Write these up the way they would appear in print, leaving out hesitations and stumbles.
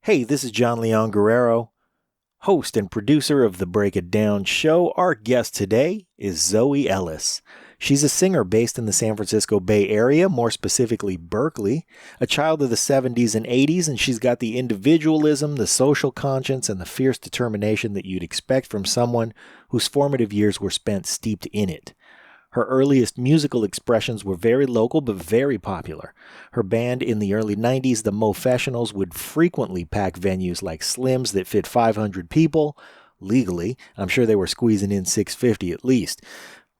Hey, this is John Leon Guerrero, host and producer of the Break It Down show. Our guest today is Zoe Ellis. She's a singer based in the San Francisco Bay Area, more specifically Berkeley, a child of the 70s and 80s, and she's got the individualism, the social conscience, and the fierce determination that you'd expect from someone whose formative years were spent steeped in it. Her earliest musical expressions were very local but very popular. Her band in the early 90s, the Mofessionals, would frequently pack venues like Slim's that fit 500 people. Legally, I'm sure they were squeezing in 650 at least.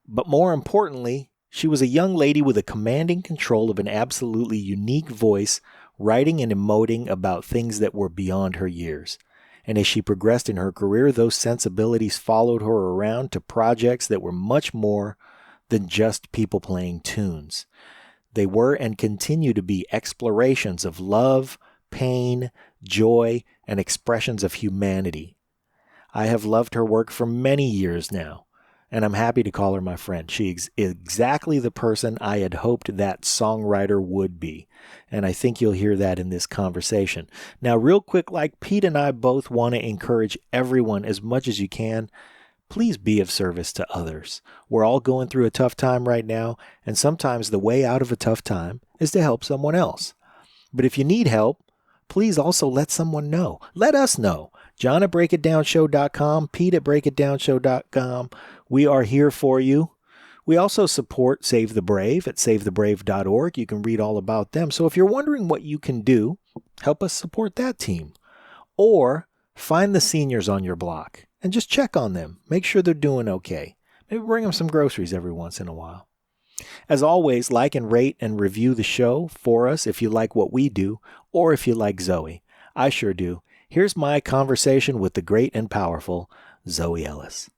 But more importantly, she was a young lady with a commanding control of an absolutely unique voice, writing and emoting about things that were beyond her years. And as she progressed in her career, those sensibilities followed her around to projects that were much more than just people playing tunes. They were and continue to be explorations of love, pain, joy, and expressions of humanity. I have loved her work for many years now, and I'm happy to call her my friend. She is exactly the person I had hoped that songwriter would be, and I think you'll hear that in this conversation. Now, real quick, like Pete and I both want to encourage everyone as much as you can, please be of service to others. We're all going through a tough time right now, and sometimes the way out of a tough time is to help someone else. But if you need help, please also let someone know. Let us know. John at breakitdownshow.com, Pete at breakitdownshow.com. We are here for you. We also support Save the Brave at savethebrave.org. You can read all about them. So if you're wondering what you can do, help us support that team. Or find the seniors on your block and just check on them. Make sure they're doing okay. Maybe bring them some groceries every once in a while. As always, like and rate and review the show for us if you like what we do, or if you like Zoe. I sure do. Here's my conversation with the great and powerful Zoe Ellis.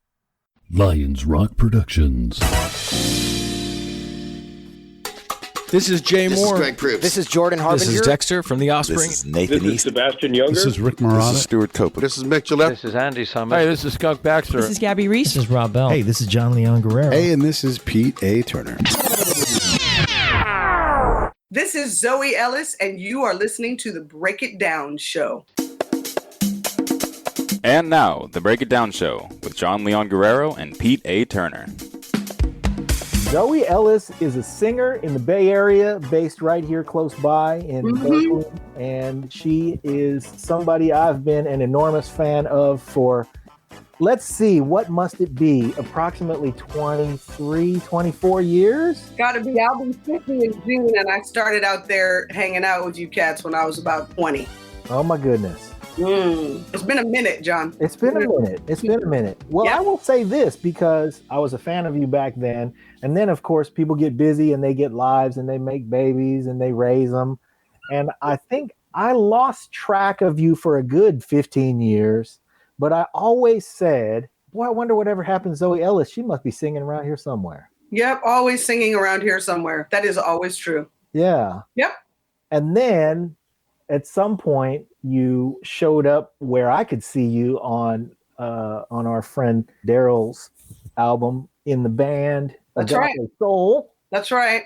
Lions Rock Productions. This is Jay Moore. This is Greg Proops. This is Jordan Harbinger. This is Dexter from The Offspring. This is Nathan This is East. Sebastian Younger. This is Rick Marotta. This is Stuart Copeland. This is Mick Gillette. This is Andy Summers. Hey, this is Skunk Baxter. This is Gabby Reese. This is Rob Bell. Hey, this is John Leon Guerrero. Hey, and this is Pete A. Turner. This is Zoe Ellis, and you are listening to the Break It Down show. And now, the Break It Down show with John Leon Guerrero and Pete A. Turner. Zoe Ellis is a singer in the Bay Area, based right here close by in Berkeley, and she is somebody I've been an enormous fan of for, let's see, what must it be, approximately 23, 24 years? Gotta be, I'll be 50 in June, and I started out there hanging out with you cats when I was about 20. Oh my goodness. It's been a minute, John. It's been a minute. Well, Yeah. I will say this because I was a fan of you back then. And then, of course, people get busy and they get lives and they make babies and they raise them. And I think I lost track of you for a good 15 years. But I always said, boy, I wonder whatever happened to Zoe Ellis. She must be singing around here somewhere. Yep, always singing around here somewhere. That is always true. Yeah. Yep. And then at some point, you showed up where I could see you on our friend Daryl's album in the band That's Agape right. Soul. That's right.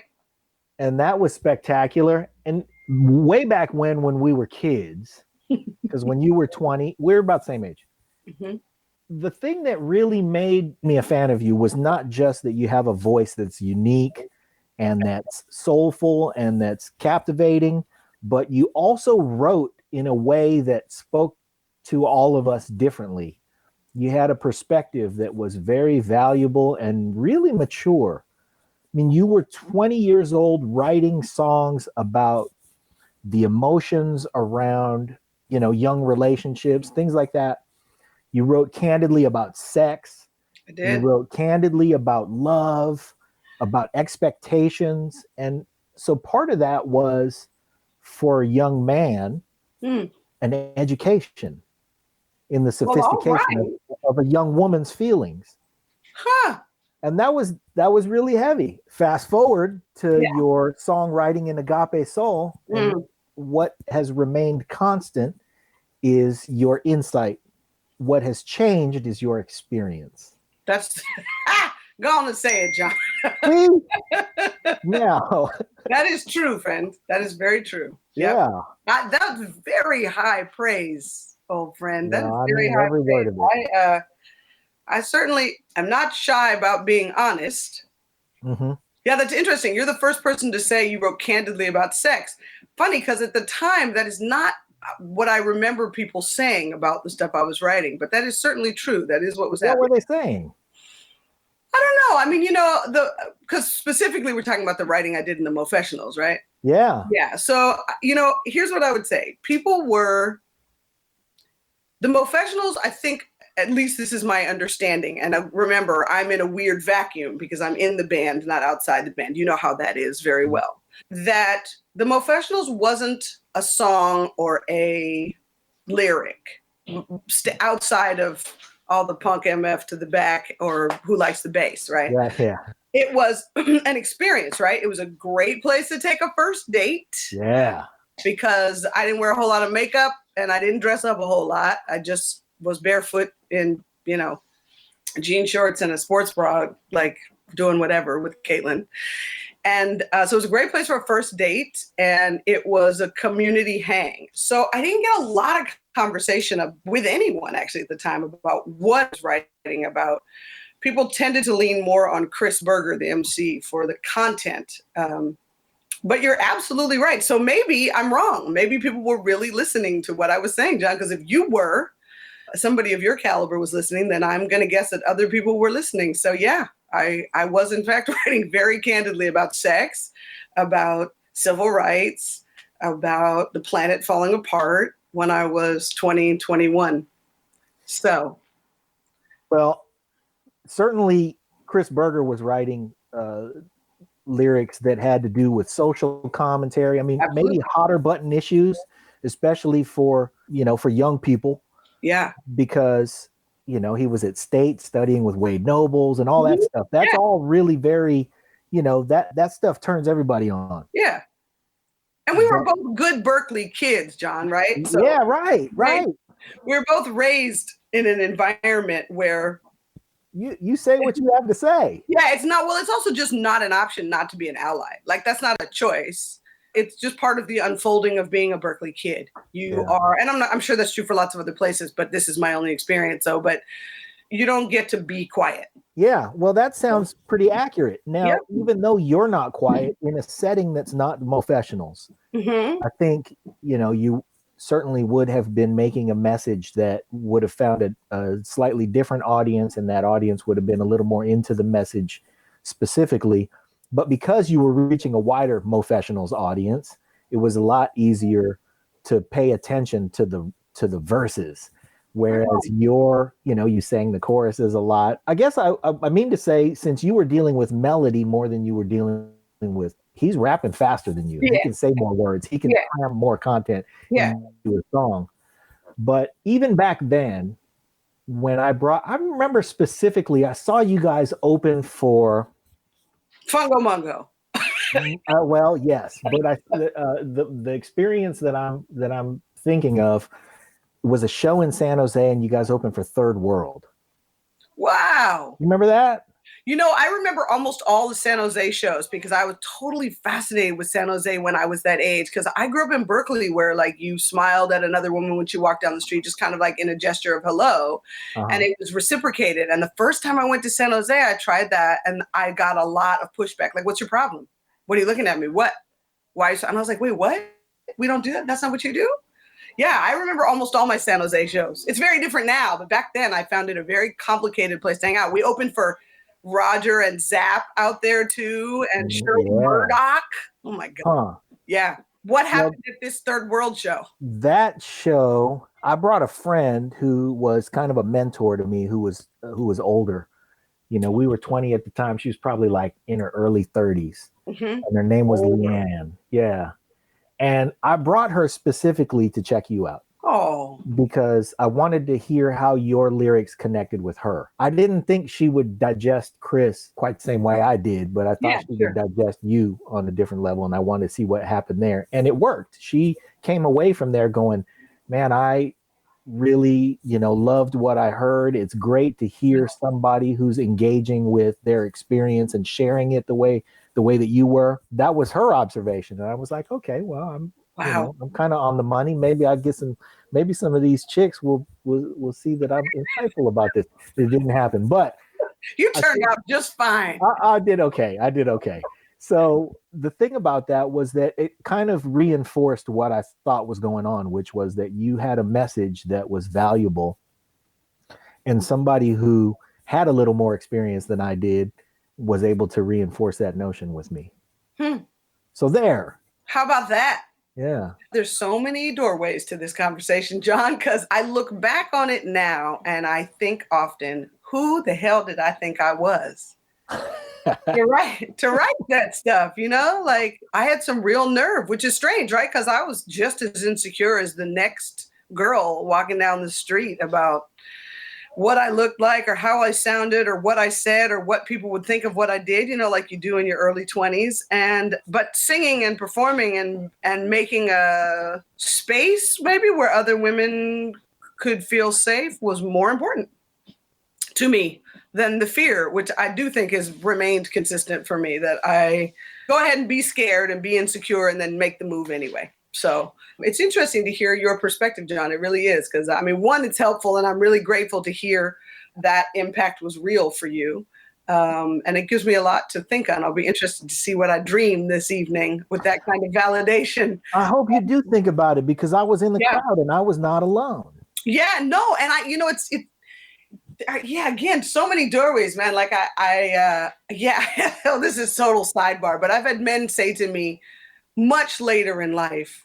And that was spectacular. And way back when we were kids, because when you were 20, we were about the same age. Mm-hmm. The thing that really made me a fan of you was not just that you have a voice that's unique and that's soulful and that's captivating, but you also wrote in a way that spoke to all of us differently. You had a perspective that was very valuable and really mature. I mean, you were 20 years old writing songs about the emotions around, young relationships, things like that. You wrote candidly about sex. I did. You wrote candidly about love, about expectations. And so part of that was for a young man, an education in the sophistication of a young woman's feelings. Huh. And that was really heavy. Fast forward to your songwriting in Agape Soul, and what has remained constant is your insight. What has changed is your experience. That's go on and say it, John. Now, that is true, friend. That is very true. Yep. Yeah. That's very high praise, old friend. That is No, I very mean high every praise. word of it. I certainly am not shy about being honest. Mm-hmm. Yeah, that's interesting. You're the first person to say you wrote candidly about sex. Funny, because at the time, that is not what I remember people saying about the stuff I was writing, but that is certainly true. That is what was What happening. were they saying? I don't know. I mean, because specifically we're talking about the writing I did in the Professionals, right? Yeah. Yeah. So, here's what I would say. The Professionals, I think, at least this is my understanding. And remember, I'm in a weird vacuum because I'm in the band, not outside the band. You know how that is very well. That the Professionals wasn't a song or a lyric outside of all the punk MF to the back or who likes the bass, right? Yeah. Yeah. It was an experience, right? It was a great place to take a first date. Yeah. Because I didn't wear a whole lot of makeup and I didn't dress up a whole lot. I just was barefoot in, jean shorts and a sports bra, like doing whatever with Caitlin. And so it was a great place for a first date, and it was a community hang. So I didn't get a lot of conversation with anyone actually at the time about what I was writing about. People tended to lean more on Chris Berger, the MC, for the content. But you're absolutely right. So maybe I'm wrong. Maybe people were really listening to what I was saying, John, because if you were, somebody of your caliber was listening, then I'm going to guess that other people were listening. So yeah, I was in fact writing very candidly about sex, about civil rights, about the planet falling apart when I was 20 and 21. So. Well, certainly Chris Berger was writing lyrics that had to do with social commentary. I mean, Absolutely. maybe hotter button issues, especially for young people. Yeah. Because, he was at State studying with Wade Nobles and all that stuff. That's all really very, that stuff turns everybody on. Yeah. And we were both good Berkeley kids, John, right? So, yeah, right. We were both raised in an environment where you say what you have to say. Yeah, it's also just not an option not to be an ally. Like, that's not a choice. It's just part of the unfolding of being a Berkeley kid. You are, and I'm sure that's true for lots of other places, but this is my only experience. So, but you don't get to be quiet. Yeah, well, that sounds pretty accurate. Now, even though you're not quiet in a setting that's not Professionals, I think, you certainly would have been making a message that would have found a slightly different audience, and that audience would have been a little more into the message specifically. But because you were reaching a wider Professionals audience, it was a lot easier to pay attention to the verses. Whereas you sang the choruses a lot. I guess I mean to say, since you were dealing with melody more than you were dealing with, he's rapping faster than you. He can say more words. He can cram more content into a song. But even back then, when I remember specifically, I saw you guys open for Fungo Mungo. Well, yes, but the experience that I'm thinking of was a show in San Jose, and you guys opened for Third World. Wow. You remember that? I remember almost all the San Jose shows because I was totally fascinated with San Jose when I was that age. Because I grew up in Berkeley, where like you smiled at another woman when she walked down the street, just kind of like in a gesture of hello, and it was reciprocated. And the first time I went to San Jose, I tried that, and I got a lot of pushback. Like, "What's your problem? What are you looking at me? What? Why?" And I was like, "Wait, what? We don't do that? That's not what you do?" Yeah, I remember almost all my San Jose shows. It's very different now, but back then I found it a very complicated place to hang out. We opened for Roger and Zapp out there too, and Shirley Murdoch. Oh my God. Yeah. What happened at this Third World show? That show, I brought a friend who was kind of a mentor to me, who was older. We were 20 at the time. She was probably like in her early 30s. And her name was Leanne. Yeah. And I brought her specifically to check you out. Oh. Because I wanted to hear how your lyrics connected with her. I didn't think she would digest Chris quite the same way I did, but I thought she would digest you on a different level, and I wanted to see what happened there. And it worked. She came away from there going, "Man, I really, loved what I heard. It's great to hear somebody who's engaging with their experience and sharing it the way that you were." That was her observation. And I was like, okay, well, Wow. I'm kind of on the money. Maybe I get maybe some of these chicks will see that I'm insightful about this. It didn't happen, but You turned out just fine. I did okay. I did okay. So the thing about that was that it kind of reinforced what I thought was going on, which was that you had a message that was valuable, and somebody who had a little more experience than I did was able to reinforce that notion with me. So there. How about that? Yeah. There's so many doorways to this conversation, John, because I look back on it now and I think often, who the hell did I think I was? to write that stuff, like I had some real nerve, which is strange, right? Because I was just as insecure as the next girl walking down the street about what I looked like or how I sounded or what I said or what people would think of what I did, like you do in your early 20s. But singing and performing and making a space maybe where other women could feel safe was more important to me than the fear, which I do think has remained consistent for me, that I go ahead and be scared and be insecure and then make the move anyway. So it's interesting to hear your perspective, John. It really is. Because one, it's helpful and I'm really grateful to hear that impact was real for you. And it gives me a lot to think on. I'll be interested to see what I dream this evening with that kind of validation. I hope you do think about it, because I was in the crowd and I was not alone. Yeah, no. And again, so many doorways, man. Like this is total sidebar, but I've had men say to me much later in life,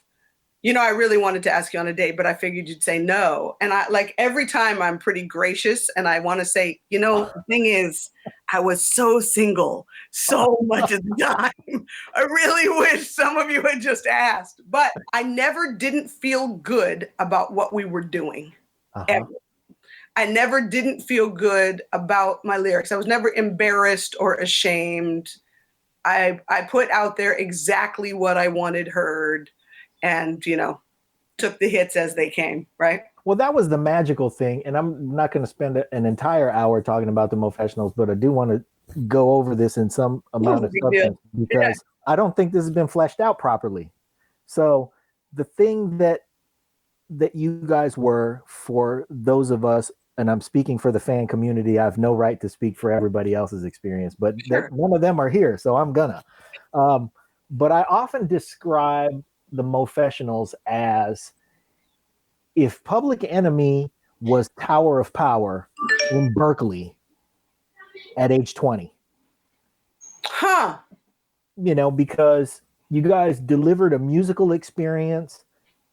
I really wanted to ask you on a date, but I figured you'd say no. And every time I'm pretty gracious and I want to say, the thing is, I was so single so much of the time. I really wish some of you had just asked, but I never didn't feel good about what we were doing. Ever. I never didn't feel good about my lyrics. I was never embarrassed or ashamed. I put out there exactly what I wanted heard and, took the hits as they came, right? Well, that was the magical thing. And I'm not going to spend an entire hour talking about the Professionals, but I do want to go over this in some amount of substance because I don't think this has been fleshed out properly. So the thing that you guys were, for those of us, and I'm speaking for the fan community, I have no right to speak for everybody else's experience, but none of them are here, so I'm gonna. But I often describe the Professionals as if Public Enemy was Tower of Power in Berkeley at age 20. Huh. Because you guys delivered a musical experience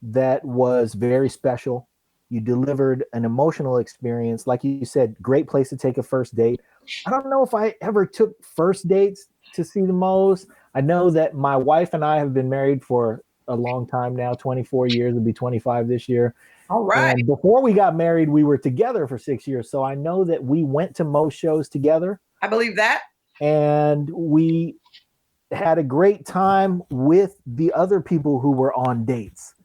that was very special. You delivered an emotional experience. Like you said, great place to take a first date. I don't know if I ever took first dates to see the Mo's. I know that my wife and I have been married for a long time now, 24 years. It'll be 25 this year. All right. And before we got married, we were together for 6 years. So I know that we went to Mo shows together. I believe that. And we had a great time with the other people who were on dates.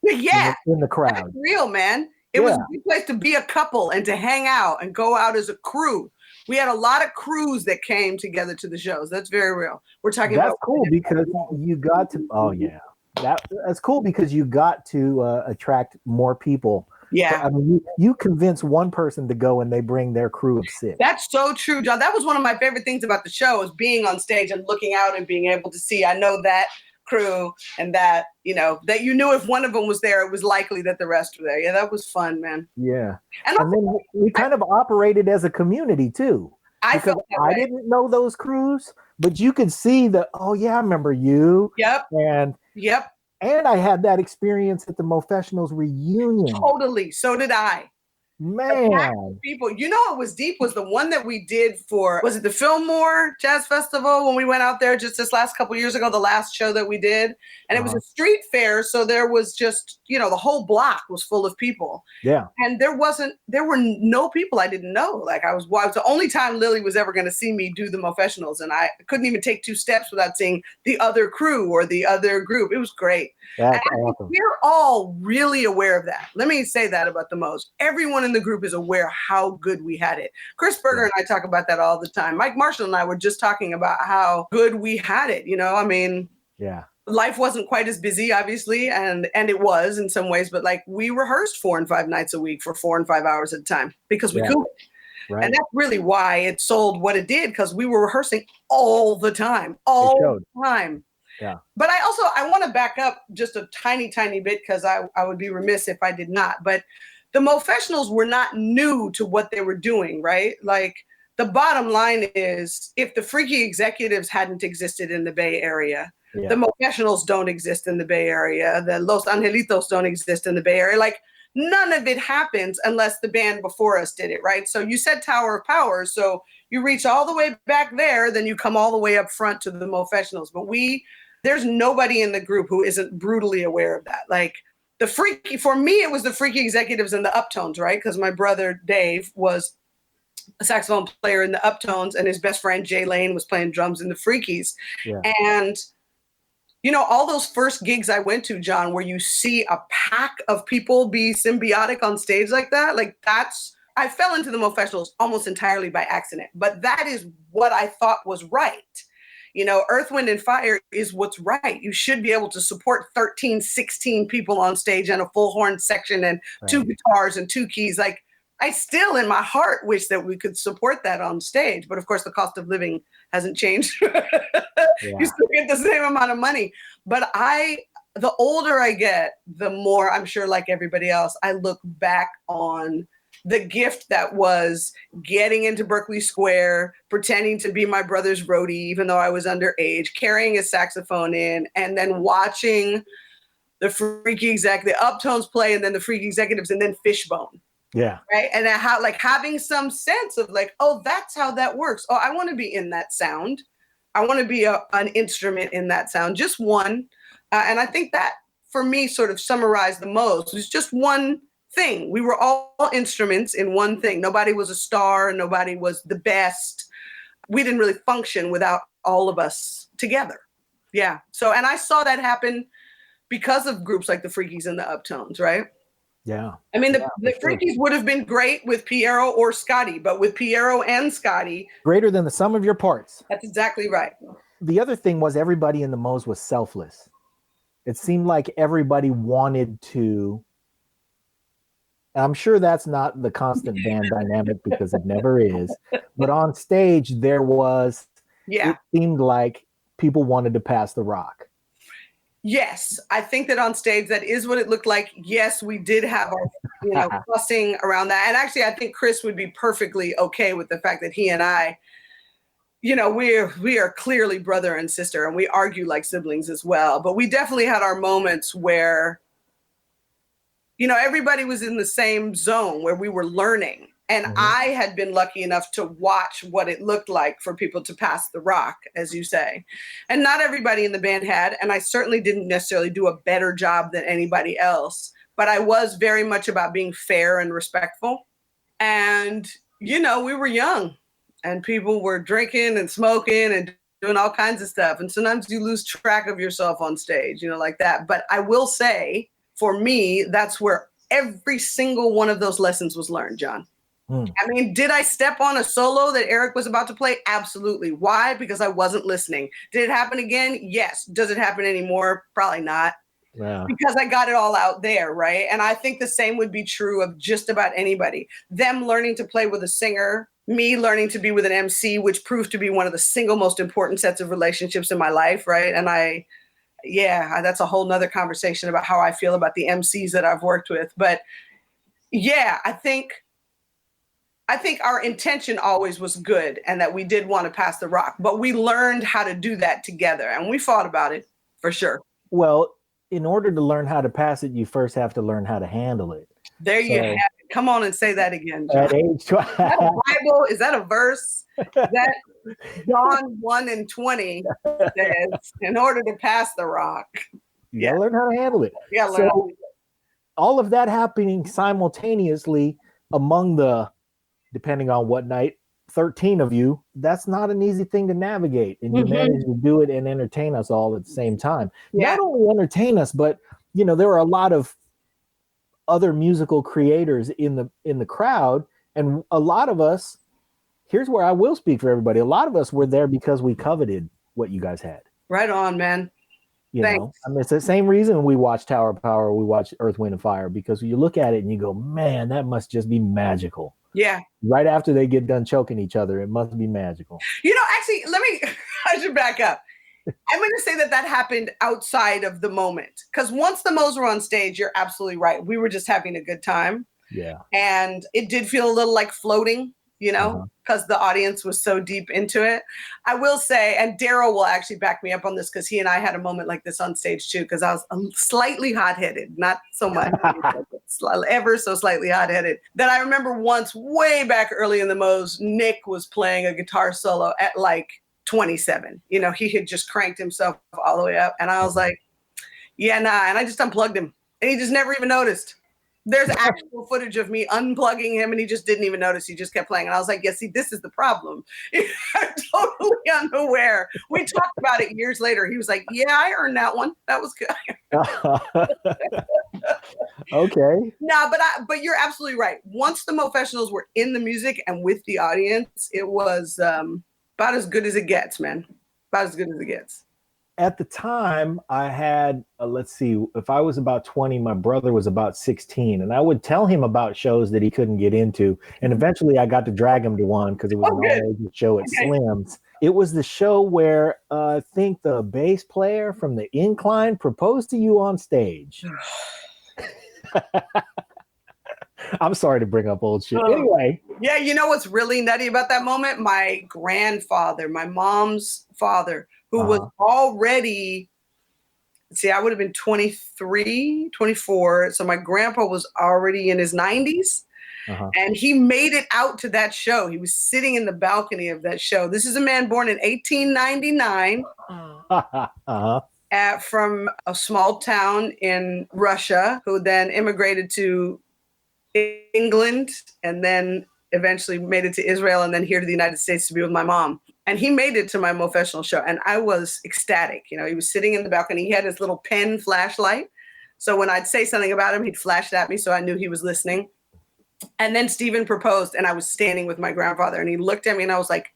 Yeah. In the crowd. That's real, man. It was a good place to be a couple and to hang out and go out as a crew. We had a lot of crews that came together to the shows. That's very real. We're talking about. That's cool because you got to. Oh yeah, that's cool because you got to attract more people. Yeah, I mean, you convince one person to go and they bring their crew of 6. That's so true, John. That was one of my favorite things about the show, is being on stage and looking out and being able to see. I know that crew and that that you knew if one of them was there, it was likely that the rest were there. Yeah, that was fun, man. Yeah, and then we kind of operated as a community too. I felt that way. I didn't know those crews, but you could see that. Oh yeah, I remember you. Yep. And I had that experience at the Professionals reunion. Totally. So did I. Man. People, what was deep was the one that we did for, was it the Fillmore Jazz Festival when we went out there just this last couple years ago, the last show that we did. And it was a street fair. So there was just, the whole block was full of people. Yeah. And there were no people I didn't know. Like it was the only time Lily was ever going to see me do the Professionals. And I couldn't even take 2 steps without seeing the other crew or the other group. It was great. That's awesome. We're all really aware of that. Let me say that about the Mo's. Everyone in the group is aware how good we had it. Chris Berger and I talk about that all the time. Mike Marshall and I were just talking about how good we had it. Yeah. life wasn't quite as busy, obviously, and it was in some ways, but like we rehearsed 4 and 5 nights a week for 4 and 5 hours at a time because we could. Right. And that's really why it sold what it did, because we were rehearsing all the time, all the time. Yeah. But I want to back up just a tiny bit, because I would be remiss if I did not. But the Mofessionals were not new to what they were doing, right? Like, the bottom line is, if the Freaky Executives hadn't existed in the Bay Area, the Mofessionals don't exist in the Bay Area, the Los Angelitos don't exist in the Bay Area. Like, none of it happens unless the band before us did it, right? So you said Tower of Power, so you reach all the way back there, then you come all the way up front to the Mofessionals. But there's nobody in the group who isn't brutally aware of that. Like, for me, it was the Freaky Executives and the Uptones, right? Because my brother Dave was a saxophone player in the Uptones, and his best friend Jay Lane was playing drums in the Freakies. Yeah. And all those first gigs I went to, John, where you see a pack of people be symbiotic on stage like that, I fell into the Mofessionals almost entirely by accident, but that is what I thought was right. Earth, Wind, and Fire is what's right. You should be able to support 13, 16 people on stage and a full horn section and 2 guitars and 2 keys. Like, I still, in my heart, wish that we could support that on stage. But of course, the cost of living hasn't changed. You still get the same amount of money. But the older I get, the more, I'm sure, like everybody else, I look back on the gift that was getting into Berkeley Square, pretending to be my brother's roadie, even though I was underage, carrying a saxophone in, and then watching the Uptones play, and then the Freaky Executives, and then Fishbone. Yeah. Right. And having some sense of like, oh, that's how that works. Oh, I want to be in that sound. I want to be an instrument in that sound. Just one. And I think that for me sort of summarized the most. It was just one thing. We were all instruments in one thing. Nobody was a star. Nobody was the best. We didn't really function without all of us together. Yeah. So, and I saw that happen because of groups like the Freakies and the Uptones, right? Yeah. I mean, the Freakies would have been great with Piero or Scotty, but with Piero and Scotty. Greater than the sum of your parts. That's exactly right. The other thing was everybody in the Mo's was selfless. It seemed like everybody wanted to. I'm sure that's not the constant band dynamic because it never is. But on stage, it seemed like people wanted to pass the rock. Yes, I think that on stage, that is what it looked like. Yes, we did have our, fussing around that. And actually, I think Chris would be perfectly okay with the fact that he and I, we are clearly brother and sister, and we argue like siblings as well. But we definitely had our moments where, everybody was in the same zone where we were learning. And I had been lucky enough to watch what it looked like for people to pass the rock, as you say. And not everybody in the band had, and I certainly didn't necessarily do a better job than anybody else, but I was very much about being fair and respectful. And, we were young, and people were drinking and smoking and doing all kinds of stuff. And sometimes you lose track of yourself on stage, like that. But I will say, for me, that's where every single one of those lessons was learned, John. I mean, did I step on a solo that Eric was about to play? Absolutely. Why? Because I wasn't listening. Did it happen again? Yes. Does it happen anymore? Probably not. Yeah. Because I got it all out there, right? And I think the same would be true of just about anybody. Them learning to play with a singer, me learning to be with an MC, which proved to be one of the single most important sets of relationships in my life, right? And that's a whole nother conversation about how I feel about the MCs that I've worked with. But yeah, I think our intention always was good, and that we did want to pass the rock, but we learned how to do that together, and we fought about it for sure. Well, in order to learn how to pass it, you first have to learn how to handle it. There you have it. Come on and say that again, John. At age 12. Is that a Bible? Is that a verse? That John 1:20 says, in order to pass the rock. You gotta learn how to handle it. All of that happening simultaneously among depending on what night, 13 of you, that's not an easy thing to navigate. And you manage to do it and entertain us all at the same time. Not only entertain us, but there are a lot of other musical creators in the crowd. And a lot of us, here's where I will speak for everybody. A lot of us were there because we coveted what you guys had. Right on, man. You Thanks. know, I mean, it's the same reason we watch Tower of Power, we watch Earth, Wind, and Fire, because you look at it and you go, man, that must just be magical. Yeah. Right after they get done choking each other, it must be magical. You know, actually, I should back up. I'm going to say that happened outside of the moment. Because once the Moes were on stage, you're absolutely right. We were just having a good time. Yeah. And it did feel a little like floating, you know, because the audience was so deep into it. I will say, and Daryl will actually back me up on this, because he and I had a moment like this on stage too, because I was slightly hot-headed, not so much, ever so slightly hot-headed, that I remember once way back early in the Moes, Nick was playing a guitar solo at like 27. You know, he had just cranked himself all the way up. And I was like, yeah, nah. And I just unplugged him. And he just never even noticed. There's actual footage of me unplugging him, and he just didn't even notice. He just kept playing. And I was like, yeah, see, this is the problem. I'm totally unaware. We talked about it years later. He was like, yeah, I earned that one. That was good. Okay. No, but you're absolutely right. Once the Mofessionals were in the music and with the audience, it was about as good as it gets, man. About as good as it gets. At the time, I had, let's see, if I was about 20, my brother was about 16, and I would tell him about shows that he couldn't get into. And eventually I got to drag him to one, because it was an all-ages show at Slim's. It was the show where I think the bass player from the Incline proposed to you on stage. I'm sorry to bring up old shit. Anyway. Yeah, you know what's really nutty about that moment? My grandfather, my mom's father, who was already, I would have been 23, 24. So my grandpa was already in his 90s. And he made it out to that show. He was sitting in the balcony of that show. This is a man born in 1899 from a small town in Russia, who then immigrated to England and then eventually made it to Israel and then here to the United States to be with my mom. And he made it to my Mofessional show. And I was ecstatic. You know, he was sitting in the balcony. He had his little pen flashlight. So when I'd say something about him, he'd flash it at me. So I knew he was listening. And then Stephen proposed, and I was standing with my grandfather, and he looked at me and I was like,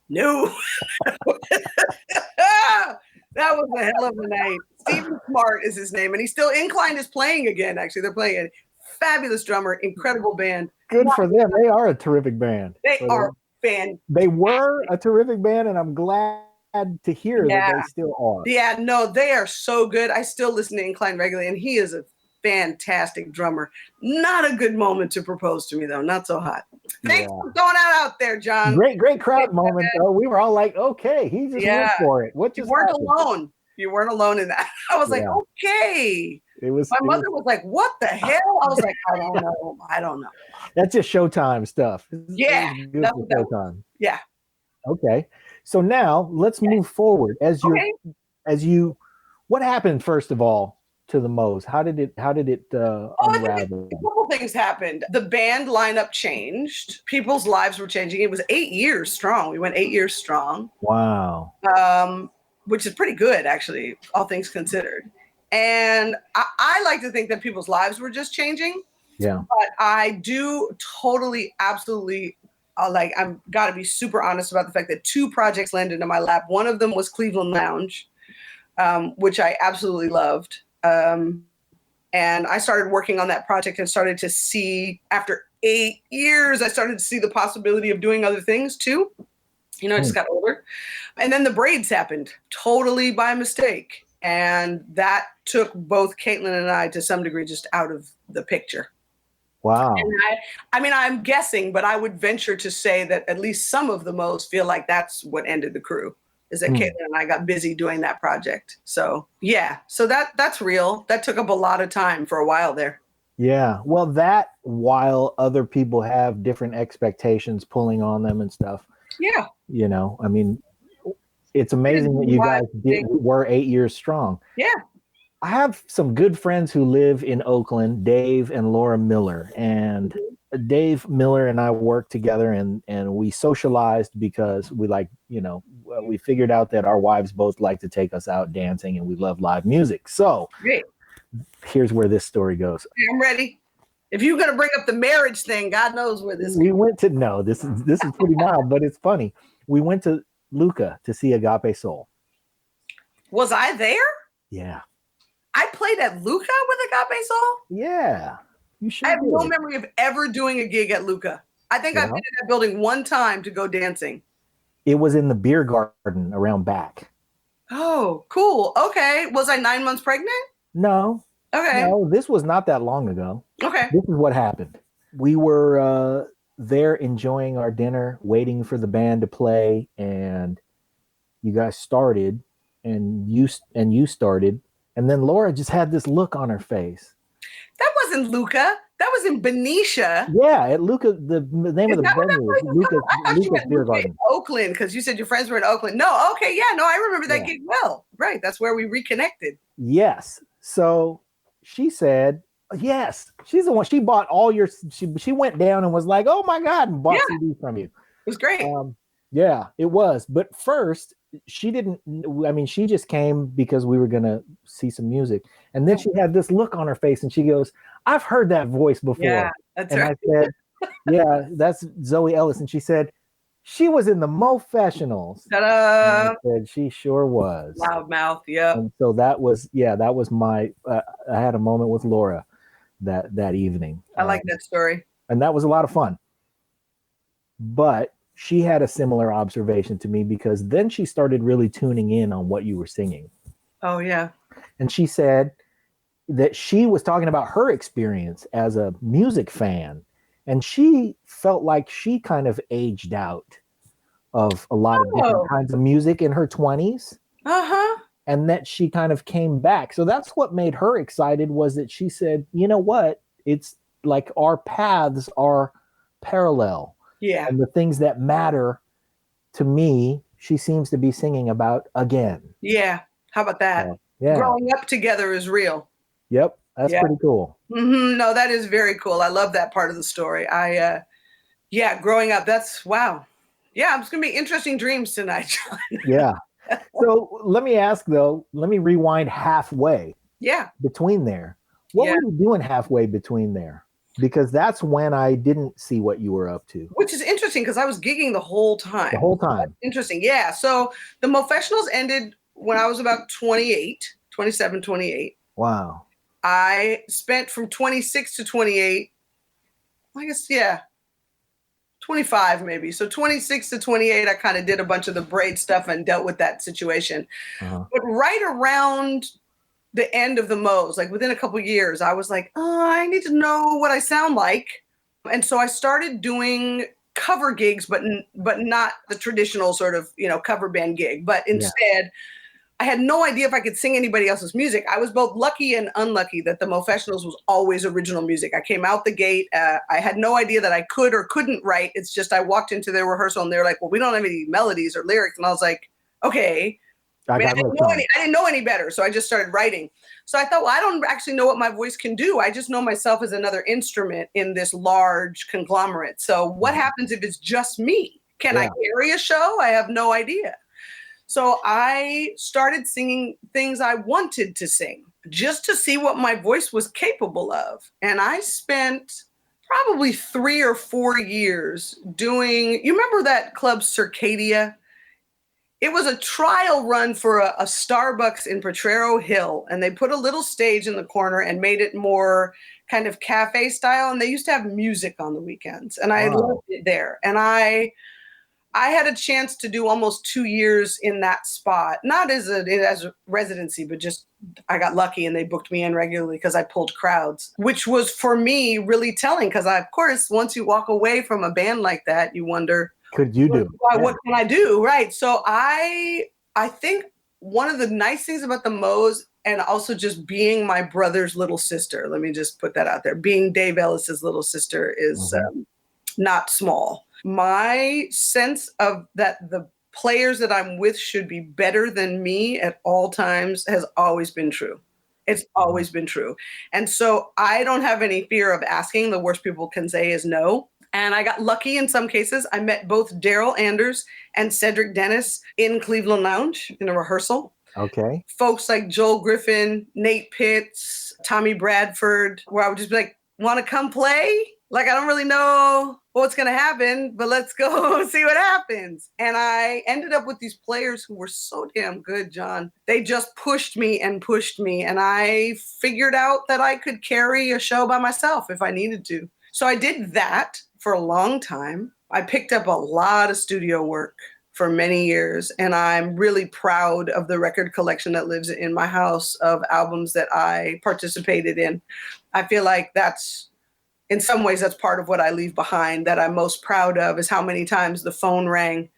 no. That was a hell of a night. Stephen Smart is his name, and he's still Inclined is playing again. Actually, they're playing a fabulous drummer, incredible band. Good for them. They are a terrific band. They are fan. They were a terrific band, and I'm glad to hear that they still are. Yeah, no, they are so good. I still listen to Incline regularly, and he is a fantastic drummer. Not a good moment to propose to me, though. Not so hot. Thanks for throwing that out there, John. Great crowd moment, though. We were all like, okay, he just went for it. What just happened? Alone. You weren't alone in that. I was like, okay. My mother was like, what the hell? I was like, I don't know. That's just Showtime stuff. Yeah. Showtime. Yeah. Okay. So now let's move forward. What happened first of all to the Moes? How did it unravel? A couple things happened. The band lineup changed. People's lives were changing. It was 8 years strong. We went 8 years strong. Wow. Which is pretty good, actually, all things considered. And I like to think that people's lives were just changing. Yeah. But I do totally, absolutely, I'm got to be super honest about the fact that 2 projects landed in my lap. One of them was Cleveland Lounge, which I absolutely loved. And I started working on that project and started to see, after 8 years, I started to see the possibility of doing other things too. You know, I just got older. And then the braids happened totally by mistake. And that took both Caitlin and I to some degree just out of the picture. Wow. And I'm guessing, but I would venture to say that at least some of the Moes feel like that's what ended the crew, is that Caitlin and I got busy doing that project. So yeah, so that's real. That took up a lot of time for a while there. Yeah. Well, that while other people have different expectations pulling on them and stuff. Yeah. You know, I mean, it's amazing that you guys were 8 years strong. Yeah. I have some good friends who live in Oakland, Dave and Laura Miller. And Dave Miller and I worked together and we socialized because we we figured out that our wives both like to take us out dancing and we love live music. So great. Here's where this story goes. I'm ready. If you're going to bring up the marriage thing, God knows where this this is pretty mild, but it's funny. We went to Luca to see Agape Soul. Was I there? Yeah. I played at Luca with Agape Soul? Yeah. You sure I have no did. memory of ever doing a gig at Luca. I think I've Yeah. been in that building one time to go dancing. It was in the beer garden around back. Oh, cool. Okay. Was I 9 months pregnant? No. Okay. No, this was not that long ago. Okay. This is what happened. We were there enjoying our dinner, waiting for the band to play, and you guys started, and you started, and then Laura just had this look on her face. That wasn't Luca. That was in Benicia. Yeah, at Luca, the name of the Is that what that venue place is is called? I thought you Luca's meant Beer Luca in Garden. Oakland because you said your friends were in Oakland. No, okay, yeah, no, I remember that Yeah. gig well. Right, that's where we reconnected. Yes. So she said, yes, she's the one. She bought all your. She went down and was like, "Oh my God," and bought CDs from you. It was great. Yeah, it was. But first, she didn't. I mean, she just came because we were gonna see some music, and then she had this look on her face, and she goes, "I've heard that voice before." Yeah, that's and right. I said, "Yeah, that's Zoe Ellis," and she said, "She was in the Mofessionals." Ta-da! I said, "She sure was." Loudmouth, yep. And so that was my. I had a moment with Laura that evening. I like that story. And that was a lot of fun. But she had a similar observation to me because then she started really tuning in on what you were singing. Oh, yeah. And she said that she was talking about her experience as a music fan. And she felt like she kind of aged out of a lot of different kinds of music in her 20s. Uh-huh. And that she kind of came back. So that's what made her excited, was that she said, you know what? It's like our paths are parallel. Yeah. And the things that matter to me, she seems to be singing about again. Yeah. How about that? Yeah. Growing up together is real. Yep. That's pretty cool. Mm-hmm. No, that is very cool. I love that part of the story. Growing up, that's wow. Yeah, it's going to be interesting dreams tonight, John. Yeah. So let me ask, though, let me rewind halfway. Yeah. Between there. What were you doing halfway between there? Because that's when I didn't see what you were up to. Which is interesting because I was gigging the whole time. The whole time. That's interesting. Yeah. So the Mofessionals ended when I was about 27, 28. Wow. I spent from 26 to 28, I guess, 25 maybe. So 26 to 28, I kind of did a bunch of the braid stuff and dealt with that situation. Uh-huh. But right around the end of the Mo's, like within a couple years, I was like, I need to know what I sound like. And so I started doing cover gigs, but not the traditional sort of, cover band gig. But instead, I had no idea if I could sing anybody else's music. I was both lucky and unlucky that the Mofessionals was always original music. I came out the gate. I had no idea that I could or couldn't write. It's just I walked into their rehearsal and they're like, well, we don't have any melodies or lyrics. And I was like, okay. I didn't know any better. So I just started writing. So I thought, well, I don't actually know what my voice can do. I just know myself as another instrument in this large conglomerate. So what happens if it's just me? Can I carry a show? I have no idea. So I started singing things I wanted to sing just to see what my voice was capable of. And I spent probably 3 or 4 years doing, you remember that club Circadia? It was a trial run for a Starbucks in Potrero Hill, and they put a little stage in the corner and made it more kind of cafe style. And they used to have music on the weekends, and I loved it there. And I had a chance to do almost 2 years in that spot, not as a residency, but just I got lucky and they booked me in regularly because I pulled crowds, which was for me really telling. Because of course, once you walk away from a band like that, you wonder, could you do? What can I do? Right. So I think one of the nice things about the Mo's, and also just being my brother's little sister, let me just put that out there, being Dave Ellis's little sister is not small. My sense of that the players that I'm with should be better than me at all times has always been true. It's always been true. And so I don't have any fear of asking. The worst people can say is no. And I got lucky in some cases. I met both Daryl Anders and Cedric Dennis in Cleveland Lounge in a rehearsal. Okay. Folks like Joel Griffin, Nate Pitts, Tommy Bradford, where I would just be like, want to come play? Like, I don't really know what's going to happen, but let's go see what happens. And I ended up with these players who were so damn good, John. They just pushed me. And I figured out that I could carry a show by myself if I needed to. So I did that for a long time. I picked up a lot of studio work for many years, and I'm really proud of the record collection that lives in my house of albums that I participated in. I feel like that's, in some ways, that's part of what I leave behind that I'm most proud of, is how many times the phone rang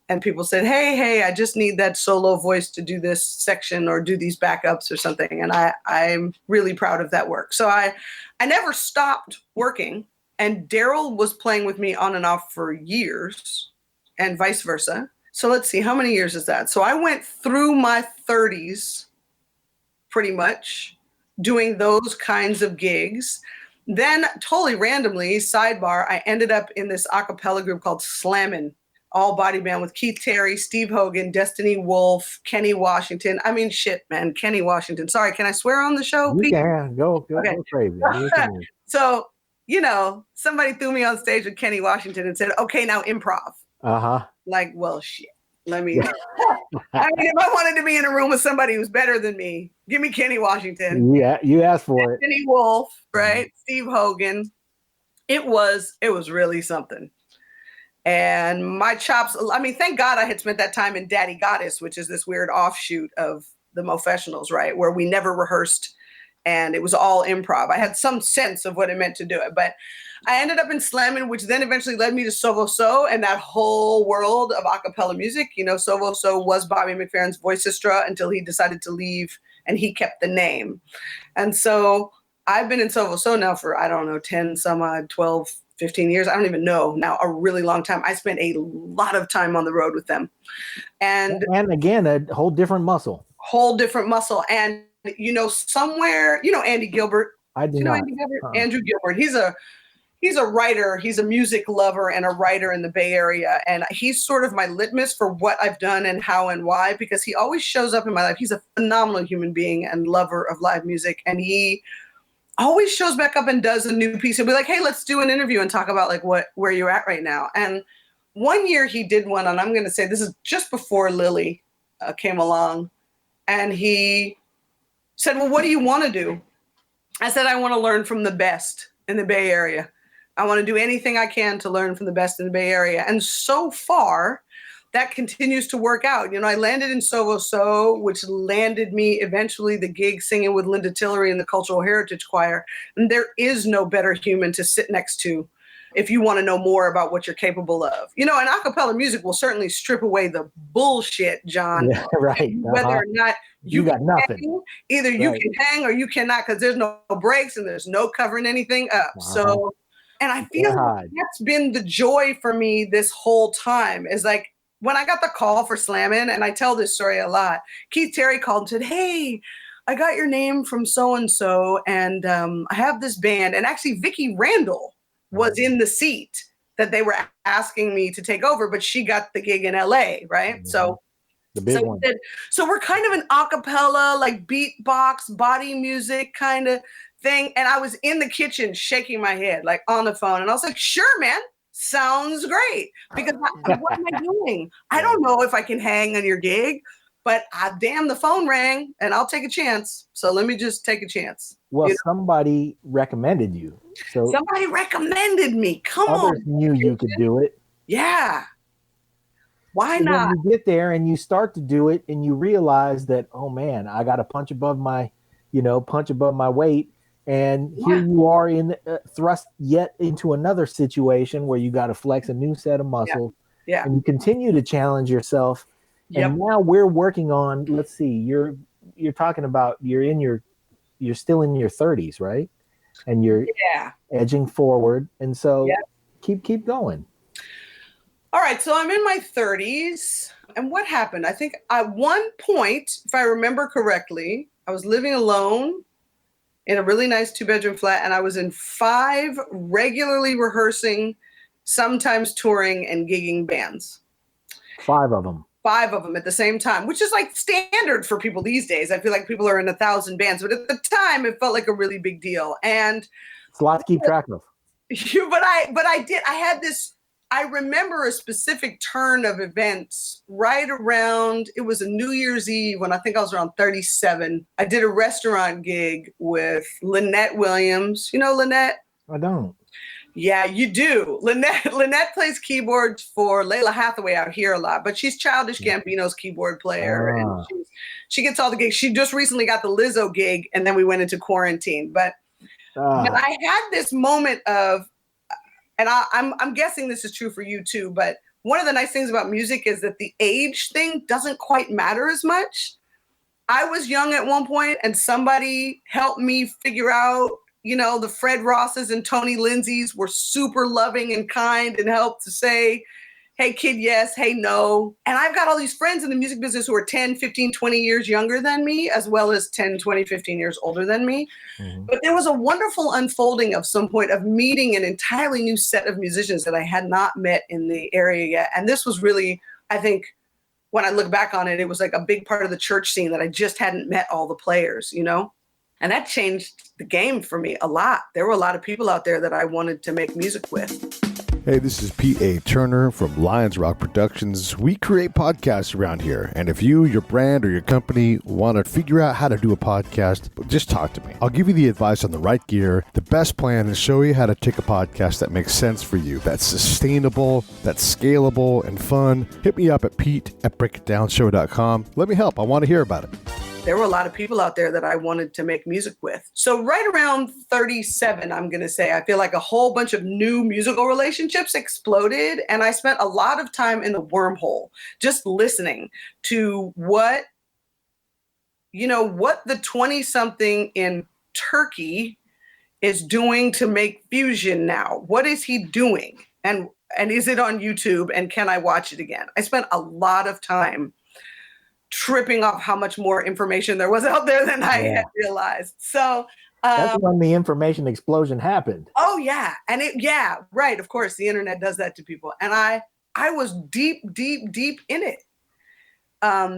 and people said, hey, I just need that solo voice to do this section or do these backups or something. And I'm really proud of that work. So I never stopped working, and Daryl was playing with me on and off for years, and vice versa. So let's see, how many years is that? So I went through my 30s pretty much doing those kinds of gigs. Then totally randomly, sidebar, I ended up in this a cappella group called Slammin', all body band with Keith Terry, Steve Hogan, Destiny Wolf, Kenny Washington. I mean, shit, man, Kenny Washington. Sorry, can I swear on the show, Pete? Yeah, go Okay. crazy. So, somebody threw me on stage with Kenny Washington and said, okay, now improv. Like, well, shit. Let me. I mean, if I wanted to be in a room with somebody who's better than me, give me Kenny Washington. Yeah, you asked for it. Destiny Wolf, right? Mm-hmm. Steve Hogan. It was really something. And my chops, I mean, thank God I had spent that time in Daddy Goddess, which is this weird offshoot of the Mofessionals, right? Where we never rehearsed and it was all improv. I had some sense of what it meant to do it, but I ended up in Slammin', which then eventually led me to Soulful and that whole world of a cappella music. Soulful was Bobby McFerrin's voicestra until he decided to leave, and he kept the name. And so I've been in Soulful now for, 10 some odd, 12, 15 years. I don't even know now, a really long time. I spent a lot of time on the road with them. And again, a whole different muscle. And, somewhere, Andy Gilbert. I do not. Andy Gilbert? Andrew Gilbert. He's a writer. He's a music lover and a writer in the Bay Area. And he's sort of my litmus for what I've done and how and why, because he always shows up in my life. He's a phenomenal human being and lover of live music. And he always shows back up and does a new piece. He'll be like, hey, let's do an interview and talk about where you're at right now. And one year he did one, and I'm going to say this is just before Lily came along. And he said, well, what do you want to do? I said, I want to learn from the best in the Bay Area. I want to do anything I can to learn from the best in the Bay Area. And so far, that continues to work out. I landed in Soulful, which landed me eventually the gig singing with Linda Tillery in the Cultural Heritage Choir. And there is no better human to sit next to if you want to know more about what you're capable of. And a cappella music will certainly strip away the bullshit, John. Yeah, right. Whether or not you got nothing. Hang, either you can hang or you cannot, because there's no breaks and there's no covering anything up. So, and I feel like that's been the joy for me this whole time, is like when I got the call for Slammin', and I tell this story a lot, Keith Terry called and said, hey, I got your name from so-and-so, and I have this band. And actually, Vicki Randall was in the seat that they were asking me to take over, but she got the gig in LA, right? Mm-hmm. So the big one. So we're kind of an a cappella, like beatbox, body music kind of thing. And I was in the kitchen shaking my head, like on the phone. And I was like, sure, man, sounds great. Because what am I doing? I don't know if I can hang on your gig, but damn, the phone rang and I'll take a chance. So let me just take a chance. Well, somebody recommended you. So somebody recommended me. Come others on. knew you could do it. Yeah. Why not? When you get there and you start to do it and you realize that, oh man, I got to punch above my weight. And here you are in thrust yet into another situation where you got to flex a new set of muscles. Yeah. And you continue to challenge yourself. And now we're working on, let's see, you're talking about, you're still in your 30s, right? And you're edging forward. And so keep going. All right. So I'm in my 30s. And what happened? I think at one point, if I remember correctly, I was living alone in a really nice 2-bedroom flat. And I was in 5 regularly rehearsing, sometimes touring and gigging bands. 5 of them. 5 of them at the same time, which is like standard for people these days. I feel like people are in 1,000 bands, but at the time it felt like a really big deal. And it's a lot to keep track of. I had this. I remember a specific turn of events right around, it was a New Year's Eve when I think I was around 37. I did a restaurant gig with Lynette Williams. You know Lynette? I don't. Yeah, you do. Lynette plays keyboard for Layla Hathaway out here a lot, but she's Childish Gambino's keyboard player. And she gets all the gigs. She just recently got the Lizzo gig, and then we went into quarantine. But I had this moment of, and I'm guessing this is true for you too, but one of the nice things about music is that the age thing doesn't quite matter as much. I was young at one point and somebody helped me figure out, the Fred Rosses and Tony Lindsays were super loving and kind and helped to say, hey kid, yes, hey no. And I've got all these friends in the music business who are 10, 15, 20 years younger than me, as well as 10, 20, 15 years older than me. Mm-hmm. But there was a wonderful unfolding of some point of meeting an entirely new set of musicians that I had not met in the area yet. And this was really, I think, when I look back on it, it was like a big part of the church scene that I just hadn't met all the players, And that changed the game for me a lot. There were a lot of people out there that I wanted to make music with. Hey, this is Pete A. Turner from Lions Rock Productions. We create podcasts around here. And if you, your brand, or your company want to figure out how to do a podcast, just talk to me. I'll give you the advice on the right gear, the best plan, and show you how to take a podcast that makes sense for you, that's sustainable, that's scalable, and fun. Hit me up at pete@breakitdownshow.com. Let me help. I want to hear about it. There were a lot of people out there that I wanted to make music with. So right around 37, I'm going to say, I feel like a whole bunch of new musical relationships exploded. And I spent a lot of time in the wormhole, just listening to what the 20-something in Turkey is doing to make fusion now. What is he doing? And is it on YouTube? And can I watch it again? I spent a lot of time tripping off how much more information there was out there than I had realized. So that's when the information explosion happened. Oh yeah. And right. Of course, the internet does that to people. And I was deep in it.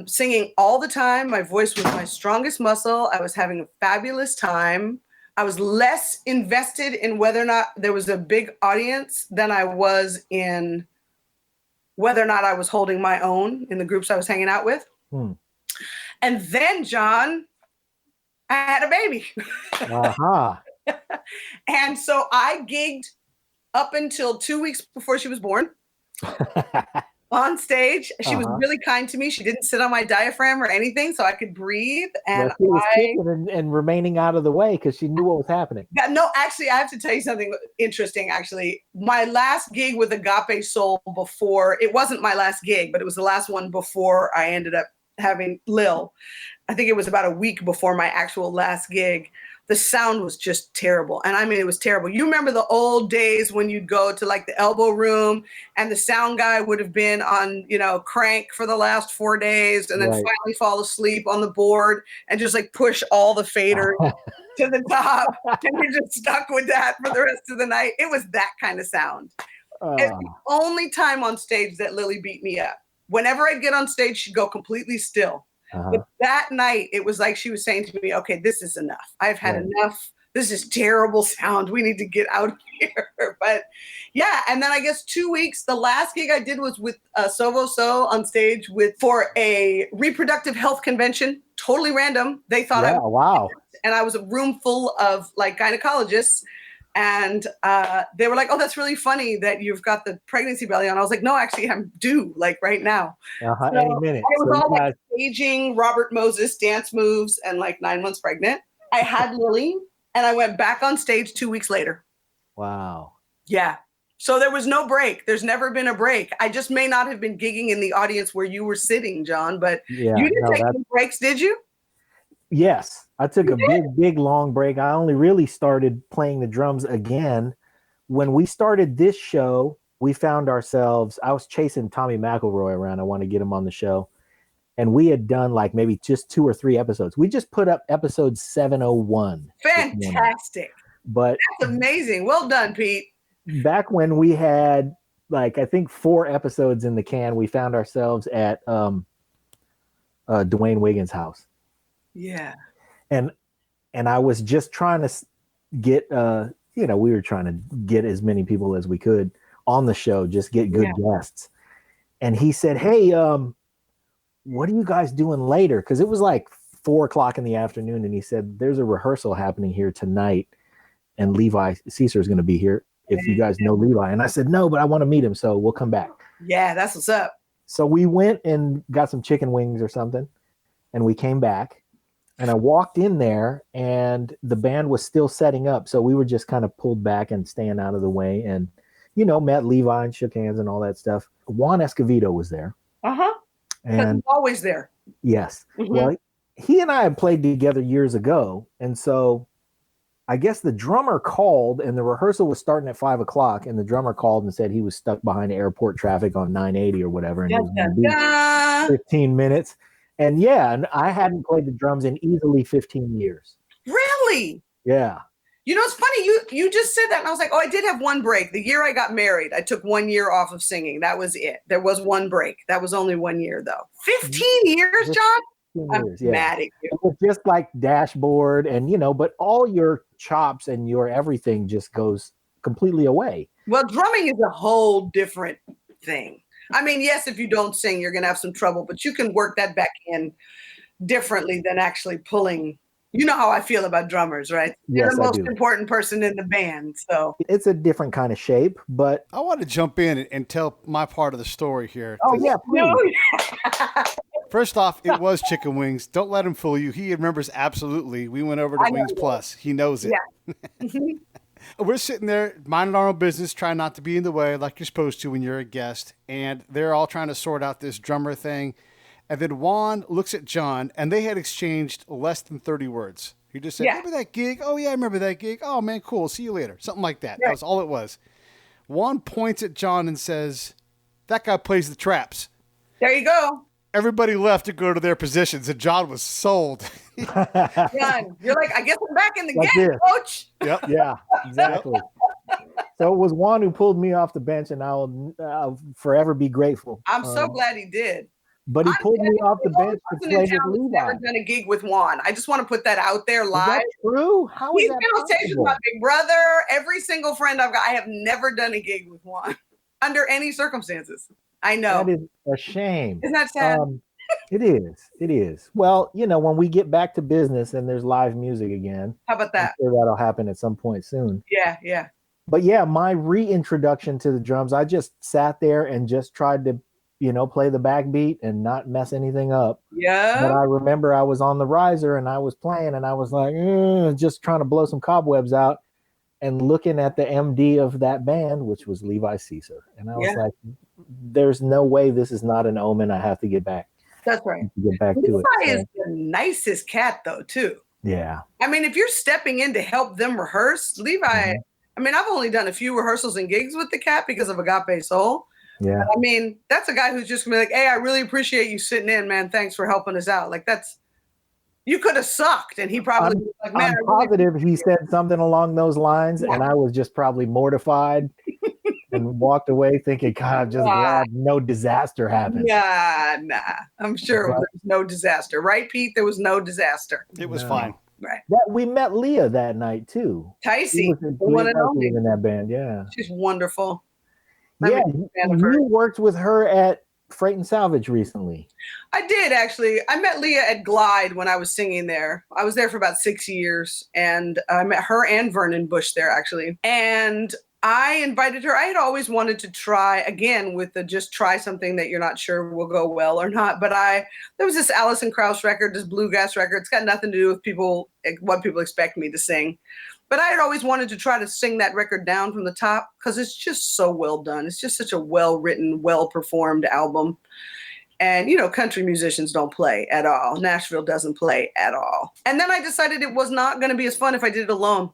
Singing all the time. My voice was my strongest muscle. I was having a fabulous time. I was less invested in whether or not there was a big audience than I was in whether or not I was holding my own in the groups I was hanging out with. And then, John, I had a baby. And so I gigged up until 2 weeks before she was born on stage. She was really kind to me. She didn't sit on my diaphragm or anything, so I could breathe. And she was kicking and remaining out of the way because she knew what was happening. No, actually, I have to tell you something interesting, actually. My last gig with Agape Soul before, it wasn't my last gig, but it was the last one before I ended up having Lil. I think it was about a week before my actual last gig. The sound was just terrible. And I mean, it was terrible. You remember the old days when you'd go to like the elbow room and the sound guy would have been on, crank for the last 4 days and then finally fall asleep on the board and just like push all the faders to the top. And you're just stuck with that for the rest of the night. It was that kind of sound. It's the only time on stage that Lily beat me up. Whenever I'd get on stage, she'd go completely still. But that night, it was like she was saying to me, okay, this is enough. I've had enough. This is terrible sound. We need to get out of here. But yeah, and then I guess 2 weeks, the last gig I did was with So on stage for a reproductive health convention. Totally random. They thought and I was a room full of like gynecologists. And they were like, oh, that's really funny that you've got the pregnancy belly on. I was like, no, actually, I'm due like right now. Any minute. I was all like staging Robert Moses dance moves and like 9 months pregnant. I had Lily and I went back on stage 2 weeks later. Wow. Yeah. So there was no break. There's never been a break. I just may not have been gigging in the audience where you were sitting, John, but you didn't take any breaks, did you? Yes, I took a big, long break. I only really started playing the drums again. When we started this show, we found ourselves, I was chasing Tommy McElroy around. I wanted to get him on the show. And we had done like maybe just 2 or 3 episodes. We just put up episode 701. Fantastic. But that's amazing. Well done, Pete. Back when we had like, I think 4 episodes in the can, we found ourselves at Dwayne Wiggins' house. Yeah. And I was just trying to get we were trying to get as many people as we could on the show, just get good guests. And he said, "Hey, what are you guys doing later?" Because it was like 4:00 in the afternoon, and he said, "There's a rehearsal happening here tonight, and Levi Caesar is going to be here. If you guys know Levi." And I said, "No, but I want to meet him, so we'll come back." Yeah, that's what's up. So we went and got some chicken wings or something, and we came back. And I walked in there, and the band was still setting up, so we were just kind of pulled back and staying out of the way, and met Levi and shook hands and all that stuff. Juan Escovedo was there. And he's always there. Yes. Well, he and I had played together years ago. And so I guess the drummer called, and the rehearsal was starting at 5:00. And the drummer called and said he was stuck behind airport traffic on 980 or whatever. And it was going to be 15 minutes. And and I hadn't played the drums in easily 15 years. Really? Yeah. It's funny. You just said that. And I was like, I did have one break. The year I got married, I took 1 year off of singing. That was it. There was one break. That was only 1 year, though. 15 years, John? I'm mad at you. It was just like dashboard and, but all your chops and your everything just goes completely away. Well, drumming is a whole different thing. I mean, yes, if you don't sing, you're going to have some trouble, but you can work that back in differently than actually pulling. You know how I feel about drummers, right? They're the most important person in the band. So it's a different kind of shape, but I want to jump in and tell my part of the story here. Oh, yeah. First off, it was chicken wings. Don't let him fool you. He remembers absolutely. We went over to Wings Plus. He knows it. Yeah. We're sitting there minding our own business, trying not to be in the way like you're supposed to when you're a guest. And they're all trying to sort out this drummer thing. And then Juan looks at John, and they had exchanged less than 30 words. He just said, Remember that gig? Oh, yeah, I remember that gig. Oh, man, cool. See you later. Something like that. That was all it was. Juan points at John and says, "That guy plays the traps." There you go. Everybody left to go to their positions, and John was sold. John, you're like, "I guess I'm back in the game, coach." Yep. Yeah, exactly. So it was Juan who pulled me off the bench, and I'll forever be grateful. I'm so glad he did. But he pulled me off the bench to play with Levi. Never done a gig with Juan. I just want to put that out there live. Is that true? How is that He's been on stage with my big brother. Every single friend I've got. I have never done a gig with Juan under any circumstances. I know. That is a shame. Isn't that sad? It is. It is. Well, when we get back to business and there's live music again. How about that? I'm sure that'll happen at some point soon. Yeah, yeah. But yeah, my reintroduction to the drums, I just sat there and just tried to play the backbeat and not mess anything up. Yeah. But I remember I was on the riser and I was playing and I was like, just trying to blow some cobwebs out and looking at the MD of that band, which was Levi Caesar. And I was like, there's no way this is not an omen. I have to get back. That's right. Get back to it. Levi is the nicest cat though, too. Yeah. I mean, if you're stepping in to help them rehearse, Levi, I mean, I've only done a few rehearsals and gigs with the cat because of Agape Soul. Yeah. I mean, that's a guy who's just gonna be like, "Hey, I really appreciate you sitting in, man. Thanks for helping us out." Like you could have sucked, and he probably was like, "Man, I'm positive he said something along those lines, and I was just probably mortified and walked away thinking, God, I'm just glad no disaster happened. Nah. I'm sure there was no disaster, right, Pete? There was no disaster. It was fine. Right. We met Leah that night too. Ticey, the one and only in that band. Yeah, she's wonderful. Yeah, you worked with her at Freight and Salvage recently. I did, actually. I met Leah at Glide when I was singing there. I was there for about 6 years, and I met her and Vernon Bush there, actually. And I invited her. I had always wanted to try, again, with the just try something that you're not sure will go well or not. But there was this Alison Krauss record, this bluegrass record. It's got nothing to do with what people expect me to sing. But I had always wanted to try to sing that record down from the top because it's just so well done. It's just such a well-written, well-performed album. And, country musicians don't play at all. Nashville doesn't play at all. And then I decided it was not going to be as fun if I did it alone.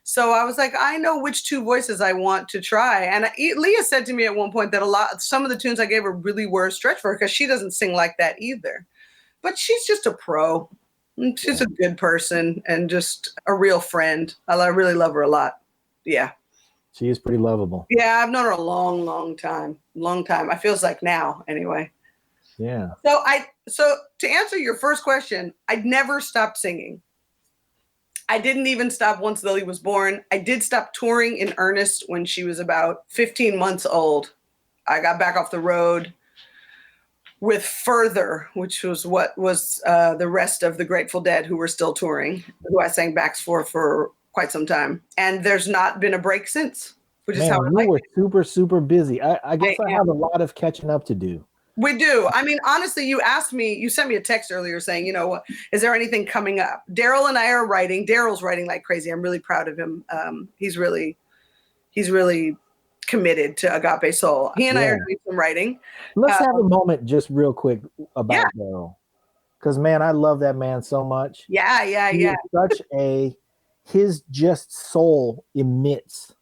So I was like, I know which two voices I want to try. And Leah said to me at one point that some of the tunes I gave her really were a stretch for her because she doesn't sing like that either. But she's just a pro. She's a good person and just a real friend. I really love her a lot. Yeah. She is pretty lovable. Yeah, I've known her a long, long time. Long time. I feels like now, anyway. Yeah. So to answer your first question, I'd never stopped singing. I didn't even stop once Lily was born. I did stop touring in earnest when she was about 15 months old. I got back off the road with Further, which was what was the rest of the Grateful Dead who were still touring, who I sang backs for quite some time. And there's not been a break since, which is how I like you were it. super, super busy. I guess I have a lot of catching up to do. We do. I mean, honestly, you sent me a text earlier saying, is there anything coming up? Daryl and I are writing. Daryl's writing like crazy. I'm really proud of him. He's really committed to Agape Soul. He and I are doing some writing. Let's have a moment just real quick about Daryl. Because, man, I love that man so much. Yeah. He is his just soul emits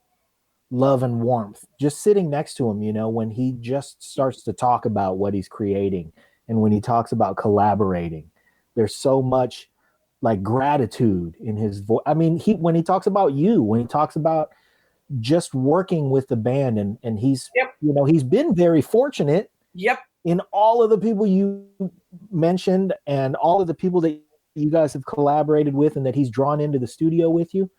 love and warmth. Just sitting next to him, when he just starts to talk about what he's creating and when he talks about collaborating, there's so much like gratitude in his voice. I mean, when he talks about you, when he talks about just working with the band and he's, he's been very fortunate in all of the people you mentioned and all of the people that you guys have collaborated with and that he's drawn into the studio with you.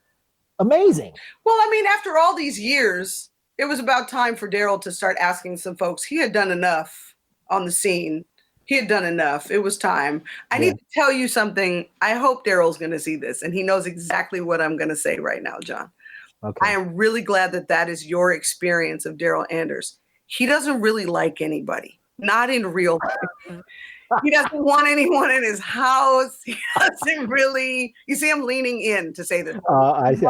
Amazing. Well, I mean, after all these years, it was about time for Daryl to start asking some folks. He had done enough on the scene. He had done enough. It was time. I need to tell you something. I hope Daryl's going to see this, and he knows exactly what I'm going to say right now, John. Okay. I am really glad that is your experience of Daryl Anders. He doesn't really like anybody, not in real life. He doesn't want anyone in his house. He doesn't really. You see him leaning in to say this. I see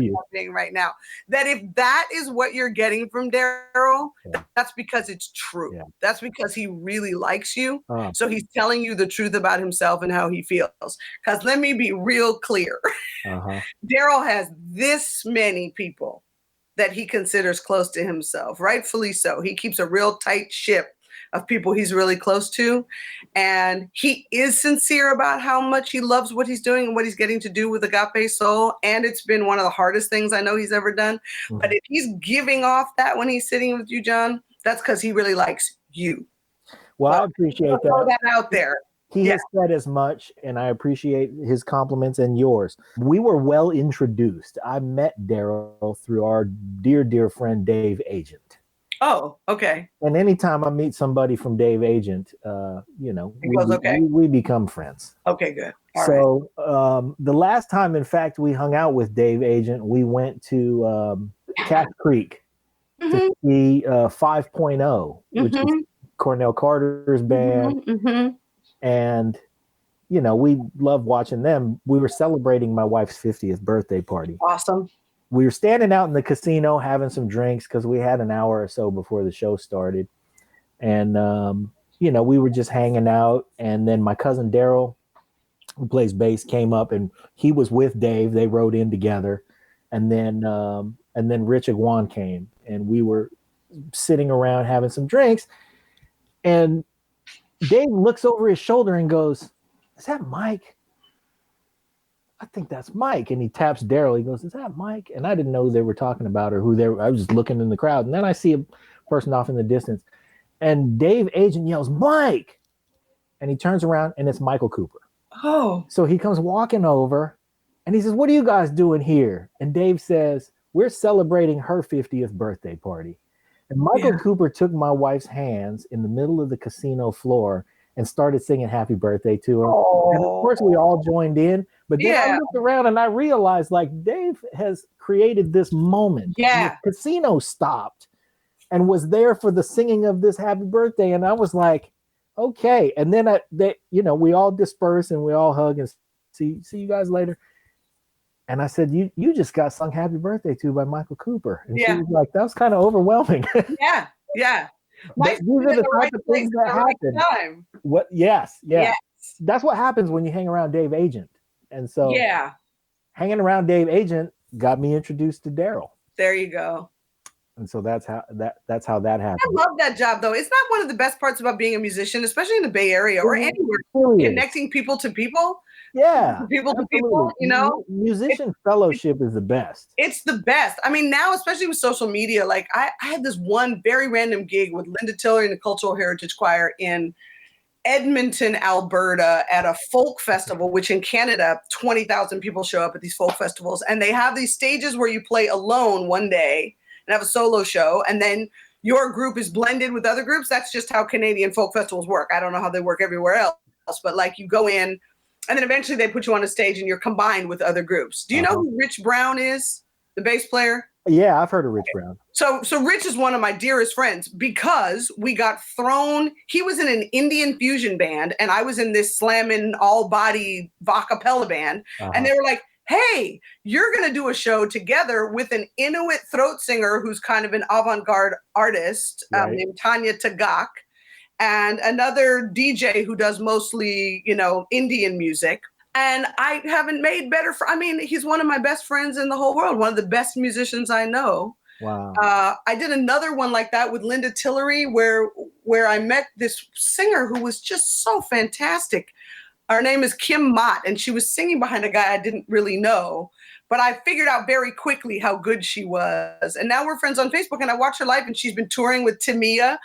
you right now. That if that is what you're getting from Daryl, that's because it's true. Yeah. That's because he really likes you. So he's telling you the truth about himself and how he feels. Because let me be real clear. Daryl has this many people that he considers close to himself, rightfully so. He keeps a real tight ship of people he's really close to. And he is sincere about how much he loves what he's doing and what he's getting to do with Agape Soul. And it's been one of the hardest things I know he's ever done. Mm-hmm. But if he's giving off that when he's sitting with you, John, that's because he really likes you. Well, I appreciate that. Throw that out there. He has said as much, and I appreciate his compliments and yours. We were well introduced. I met Daryl through our dear, dear friend, Dave Agent. Oh, okay. And anytime I meet somebody from Dave Agent, we become friends. Okay, good. All right. The last time, in fact, we hung out with Dave Agent, we went to Cat Creek to see 5.0, which is Cornell Carter's band. And, we love watching them. We were celebrating my wife's 50th birthday party. Awesome. We were standing out in the casino having some drinks because we had an hour or so before the show started. And, we were just hanging out. And then my cousin Daryl, who plays bass, came up and he was with Dave. They rode in together. And then Rich Agwan came and we were sitting around having some drinks. And Dave looks over his shoulder and goes, "Is that Mike? I think that's Mike." And he taps Daryl. He goes, "Is that Mike?" And I didn't know they were talking about or who they were. I was just looking in the crowd. And then I see a person off in the distance. And Dave Agent yells, "Mike!" And he turns around and it's Michael Cooper. Oh. So he comes walking over and he says, "What are you guys doing here?" And Dave says, "We're celebrating her 50th birthday party." And Michael Cooper took my wife's hands in the middle of the casino floor and started singing happy birthday to her. Oh. And of course we all joined in, but then I looked around and I realized like Dave has created this moment. Yeah. The casino stopped and was there for the singing of this happy birthday. And I was like, okay. And then we all disperse and we all hug and see you guys later. And I said, you just got sung happy birthday to by Michael Cooper. And she was like, that was kind of overwhelming. Yeah. But these are the type of things that happen. What? Yes. That's what happens when you hang around Dave Agent. And so hanging around Dave Agent got me introduced to Daryl. There you go. And so that's how that happened. I love that job, though. It's not one of the best parts about being a musician, especially in the Bay Area or anywhere. Connecting people to people. Yeah. People to people, Musician fellowship is the best. It's the best. I mean, now, especially with social media, like I had this one very random gig with Linda Tiller in the Cultural Heritage Choir in Edmonton, Alberta at a folk festival, which in Canada, 20,000 people show up at these folk festivals. And they have these stages where you play alone one day and have a solo show. And then your group is blended with other groups. That's just how Canadian folk festivals work. I don't know how they work everywhere else, but like you go in and then eventually they put you on a stage and you're combined with other groups. Do you know who Rich Brown is, the bass player? Yeah, I've heard of Rich Brown. So Rich is one of my dearest friends because we got thrown. He was in an Indian fusion band and I was in this slamming all body a cappella band. And they were like, hey, you're going to do a show together with an Inuit throat singer who's kind of an avant-garde artist named Tanya Tagak, and another DJ who does mostly, Indian music. And I haven't made better. He's one of my best friends in the whole world. One of the best musicians I know. Wow. I did another one like that with Linda Tillery, where I met this singer who was just so fantastic. Her name is Kim Mott, and she was singing behind a guy I didn't really know. But I figured out very quickly how good she was. And now we're friends on Facebook, and I watch her live, and she's been touring with Tamia,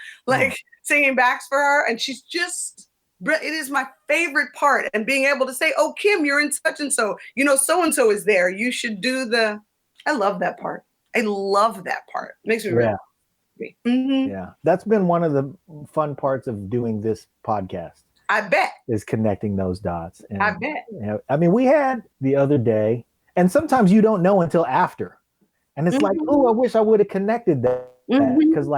singing backs for her. And she's just... it is my favorite part, and being able to say, oh, Kim, you're in such and so, so-and-so is there. You should do I love that part. I love that part. It makes me really happy. Mm-hmm. Yeah. That's been one of the fun parts of doing this podcast. I bet. Is connecting those dots. And, I bet. We had the other day, and sometimes you don't know until after. And it's like, oh, I wish I would have connected that. Because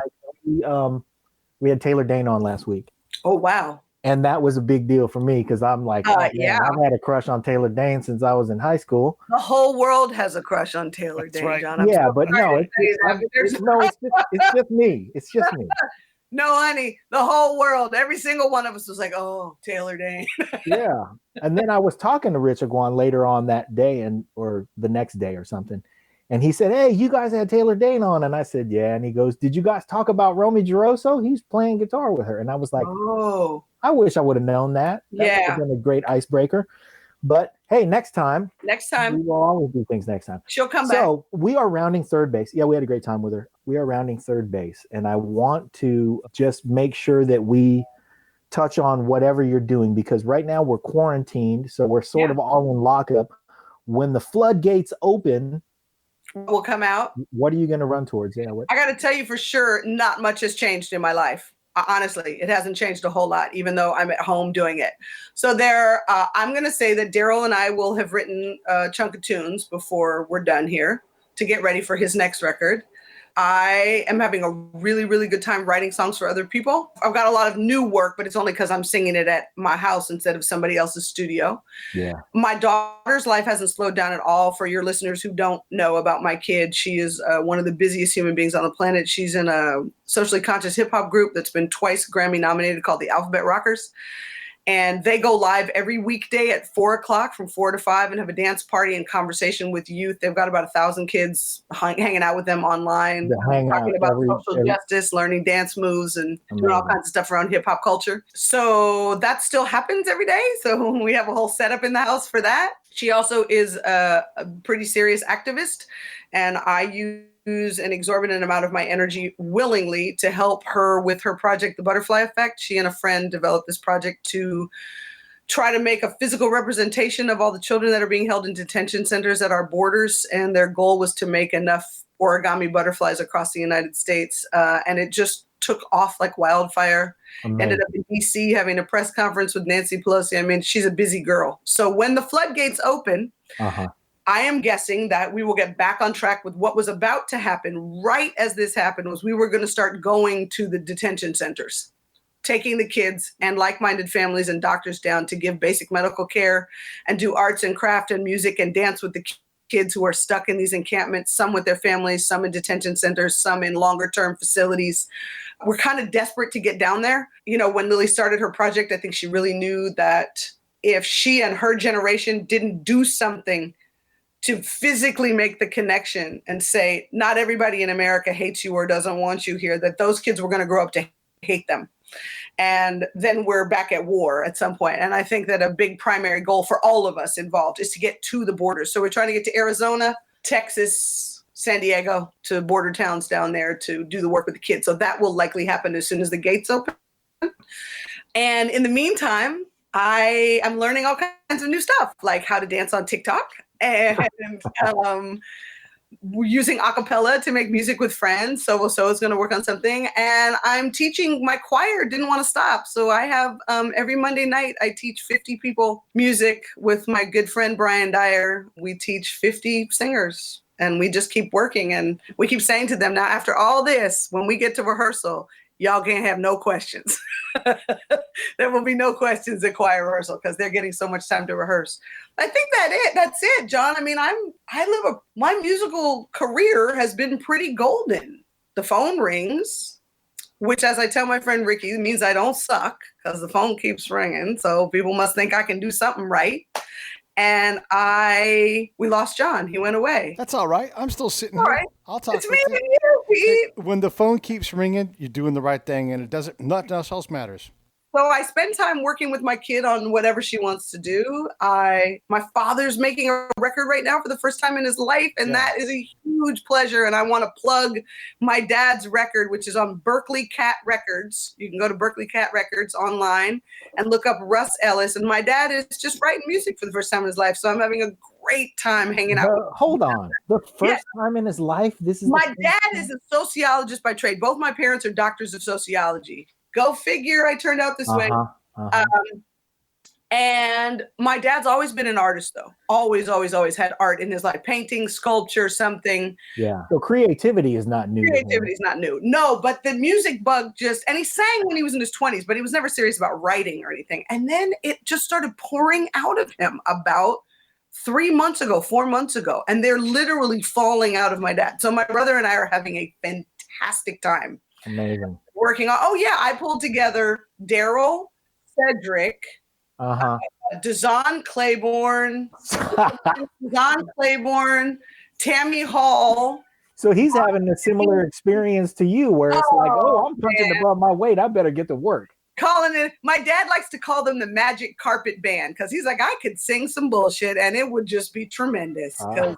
we had Taylor Dane on last week. Oh, wow. And that was a big deal for me because I'm like, I've had a crush on Taylor Dane since I was in high school. The whole world has a crush on Taylor Dane, right. John. It's just me. It's just me. No, honey, the whole world, every single one of us was like, oh, Taylor Dane. Yeah. And then I was talking to Rich Aguan later on that day or the next day or something. And he said, hey, you guys had Taylor Dane on. And I said, yeah. And he goes, did you guys talk about Romy Geroso? He's playing guitar with her. And I was like, oh, I wish I would have known that. That would have been a great icebreaker. But hey, next time. We will always do things next time. She'll come back. So we are rounding third base. Yeah, we had a great time with her. We are rounding third base. And I want to just make sure that we touch on whatever you're doing, because right now we're quarantined. So we're sort of all in lockup. When the floodgates open, will come out. What are you going to run towards? Yeah, I got to tell you for sure, not much has changed in my life. Honestly, it hasn't changed a whole lot, even though I'm at home doing it. So I'm going to say that Daryl and I will have written a chunk of tunes before we're done here to get ready for his next record. I am having a really, really good time writing songs for other people. I've got a lot of new work, but it's only because I'm singing it at my house instead of somebody else's studio. Yeah. My daughter's life hasn't slowed down at all. For your listeners who don't know about my kid, she is one of the busiest human beings on the planet. She's in a socially conscious hip hop group that's been twice Grammy nominated called the Alphabet Rockers. And they go live every weekday at 4:00 from 4 to 5 and have a dance party and conversation with youth. They've got about 1,000 kids hanging out with them online, talking about social justice, learning dance moves, and doing all kinds of stuff around hip hop culture. So that still happens every day. So we have a whole setup in the house for that. She also is a pretty serious activist, and I use an exorbitant amount of my energy willingly to help her with her project, The Butterfly Effect. She and a friend developed this project to try to make a physical representation of all the children that are being held in detention centers at our borders. And their goal was to make enough origami butterflies across the United States. And it just took off like wildfire. Amazing. Ended up in DC having a press conference with Nancy Pelosi. I mean, she's a busy girl. So when the floodgates open, I am guessing that we will get back on track with what was about to happen right as this happened. Was we were going to start going to the detention centers, taking the kids and like-minded families and doctors down to give basic medical care and do arts and craft and music and dance with the kids who are stuck in these encampments, some with their families, some in detention centers, some in longer-term facilities. We're kind of desperate to get down there. You know, when Lily started her project, I think she really knew that if she and her generation didn't do something to physically make the connection and say, not everybody in America hates you or doesn't want you here, that those kids were going to grow up to hate them. And then we're back at war at some point. And I think that a big primary goal for all of us involved is to get to the border. So we're trying to get to Arizona, Texas, San Diego, to border towns down there to do the work with the kids. So that will likely happen as soon as the gates open. And in the meantime, I am learning all kinds of new stuff, like how to dance on TikTok and we're using acapella to make music with friends. So is going to work on something. And I'm teaching my choir, didn't want to stop. So I have every Monday night, I teach 50 people music with my good friend, Brian Dyer. We teach 50 singers and we just keep working. And we keep saying to them, now, after all this, when we get to rehearsal, y'all can't have no questions. There will be no questions at choir rehearsal because they're getting so much time to rehearse. I think that's it, John. I mean, my musical career has been pretty golden. The phone rings, which, as I tell my friend Ricky, means I don't suck because the phone keeps ringing. So people must think I can do something right. And we lost John. He went away. That's all right. I'm still sitting here. Right. I'll talk it's with me you. and you, Pete. When the phone keeps ringing, you're doing the right thing, and nothing else matters. So I spend time working with my kid on whatever she wants to do. My father's making a record right now for the first time in his life, and that is a huge pleasure. And I want to plug my dad's record, which is on Berkeley Cat Records. You can go to Berkeley Cat Records online and look up Russ Ellis. And my dad is just writing music for the first time in his life. So I'm having a great time hanging out. Hold on. The first time in his life? My dad is a sociologist by trade. Both my parents are doctors of sociology. Go figure, I turned out this way. And my dad's always been an artist, though. Always had art in his life. Painting, sculpture, something. Yeah. So creativity is not new. Creativity is not new. No, but the music bug and he sang when he was in his 20s, but he was never serious about writing or anything. And then it just started pouring out of him about 4 months ago. And they're literally falling out of my dad. So my brother and I are having a fantastic time. Amazing. Working on, I pulled together Daryl, Cedric, Dazon Claiborne, Tammy Hall. So he's having a similar experience to you where it's like, I'm punching above my weight. I better get to work. Calling it, my dad likes to call them the Magic Carpet Band because he's like, I could sing some bullshit and it would just be tremendous. So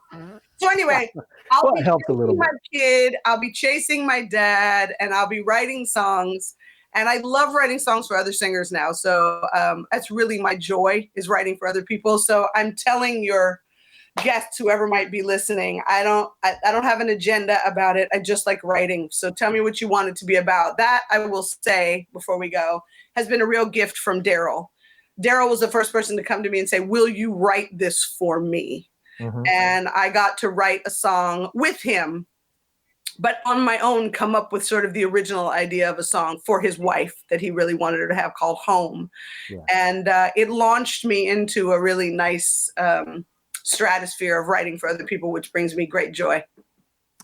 anyway, I'll be chasing my kid, I'll be chasing my dad, and I'll be writing songs. And I love writing songs for other singers now. So that's really my joy, is writing for other people. So I'm telling your guests, whoever might be listening, I don't have an agenda about it. I just like writing. So tell me what you want it to be about. That, I will say before we go, has been a real gift from Daryl. Daryl was the first person to come to me and say, will you write this for me? Mm-hmm. And I got to write a song with him, but on my own, come up with sort of the original idea of a song for his wife that he really wanted her to have, called Home. Yeah. And it launched me into a really nice stratosphere of writing for other people, which brings me great joy.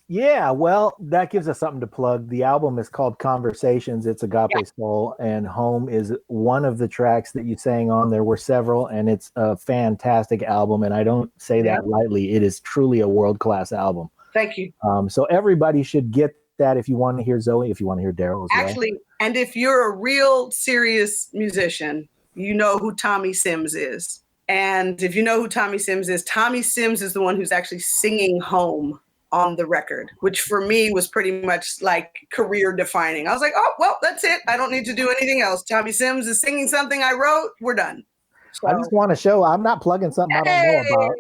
Yeah, well, that gives us something to plug. The album is called Conversations. It's Agape Soul, and Home is one of the tracks that you sang on. There were several, and it's a fantastic album, and I don't say that lightly. It is truly a world-class album. Thank you. So everybody should get that if you want to hear Zoe, if you want to hear Daryl as well. Actually, and if you're a real serious musician, you know who Tommy Sims is. And if you know who Tommy Sims is the one who's actually singing Home on the record, which for me was pretty much like career defining. I was like, oh, well, that's it. I don't need to do anything else. Tommy Sims is singing something I wrote. We're done. So, I just want to show I'm not plugging something I don't know about.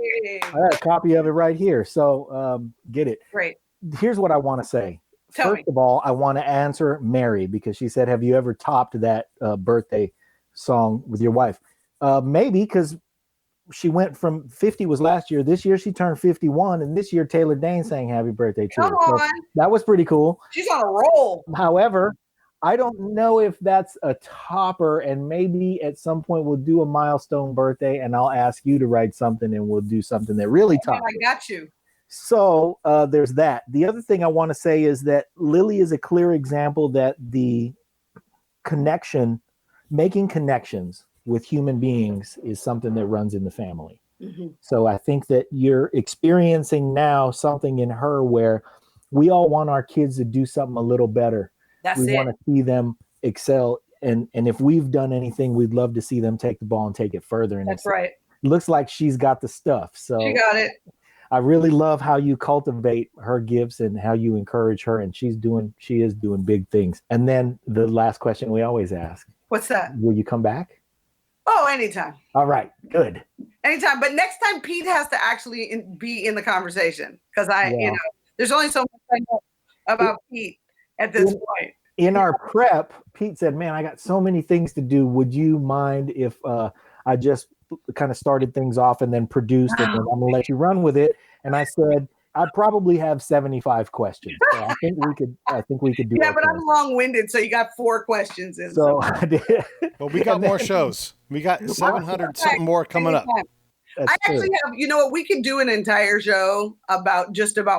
I got a copy of it right here. So get it. Great. Here's what I want to say. First of all, I want to answer Mary because she said, have you ever topped that birthday song with your wife? Maybe, because she went from 50 was last year. This year she turned 51, and this year Taylor Dane sang happy birthday to her. So that was pretty cool. She's on a roll. However, I don't know if that's a topper, and maybe at some point we'll do a milestone birthday and I'll ask you to write something and we'll do something that really tops. I got you. So there's that. The other thing I want to say is that Lily is a clear example that the making connections with human beings is something that runs in the family. Mm-hmm. So I think that you're experiencing now something in her where we all want our kids to do something a little better. We want to see them excel. And if we've done anything, we'd love to see them take the ball and take it further. And that's right. It looks like she's got the stuff. So she got it. I really love how you cultivate her gifts and how you encourage her. And she is doing big things. And then the last question we always ask, What's that? Will you come back? Oh, anytime. All right, good. Anytime. But next time Pete has to actually be in the conversation because there's only so much I know about Pete at this point. In our prep, Pete said, man, I got so many things to do. Would you mind if I just kind of started things off and then produced it, and I'm going to let you run with it? And I said, I probably have 75 questions. So I think we could do. Yeah, but I'm long-winded, so you got 4 questions in. So I did. Well, we got more shows. We got 700 something more coming up. I actually have, we could do an entire show about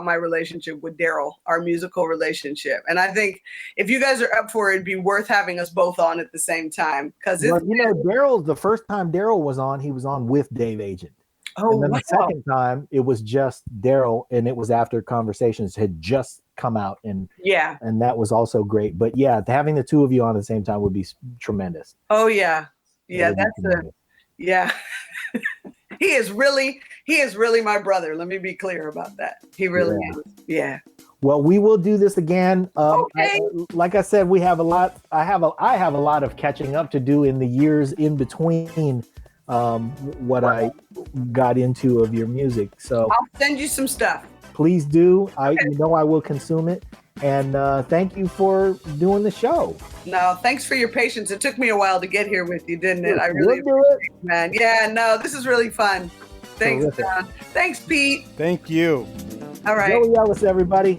my relationship with Daryl, our musical relationship. And I think if you guys are up for it, it'd be worth having us both on at the same time. Because Daryl, the first time Daryl was on, he was on with Dave Agent. Oh, and then the second time it was just Daryl, and it was after Conversations had just come out, and that was also great. But yeah, having the two of you on at the same time would be tremendous. Oh yeah, yeah. He is really my brother. Let me be clear about that. He really is. Yeah. Well, we will do this again. Okay. Like I said, we have a lot. I have a lot of catching up to do in the years in between what I got into of your music. So I'll send you some stuff. Please do. I will consume it. And thank you for doing the show. No, thanks for your patience. It took me a while to get here with you, didn't it? I really do it, man. Yeah, no, this is really fun. Thanks, John. Thanks, Pete. Thank you. All right. Zoe Ellis, everybody.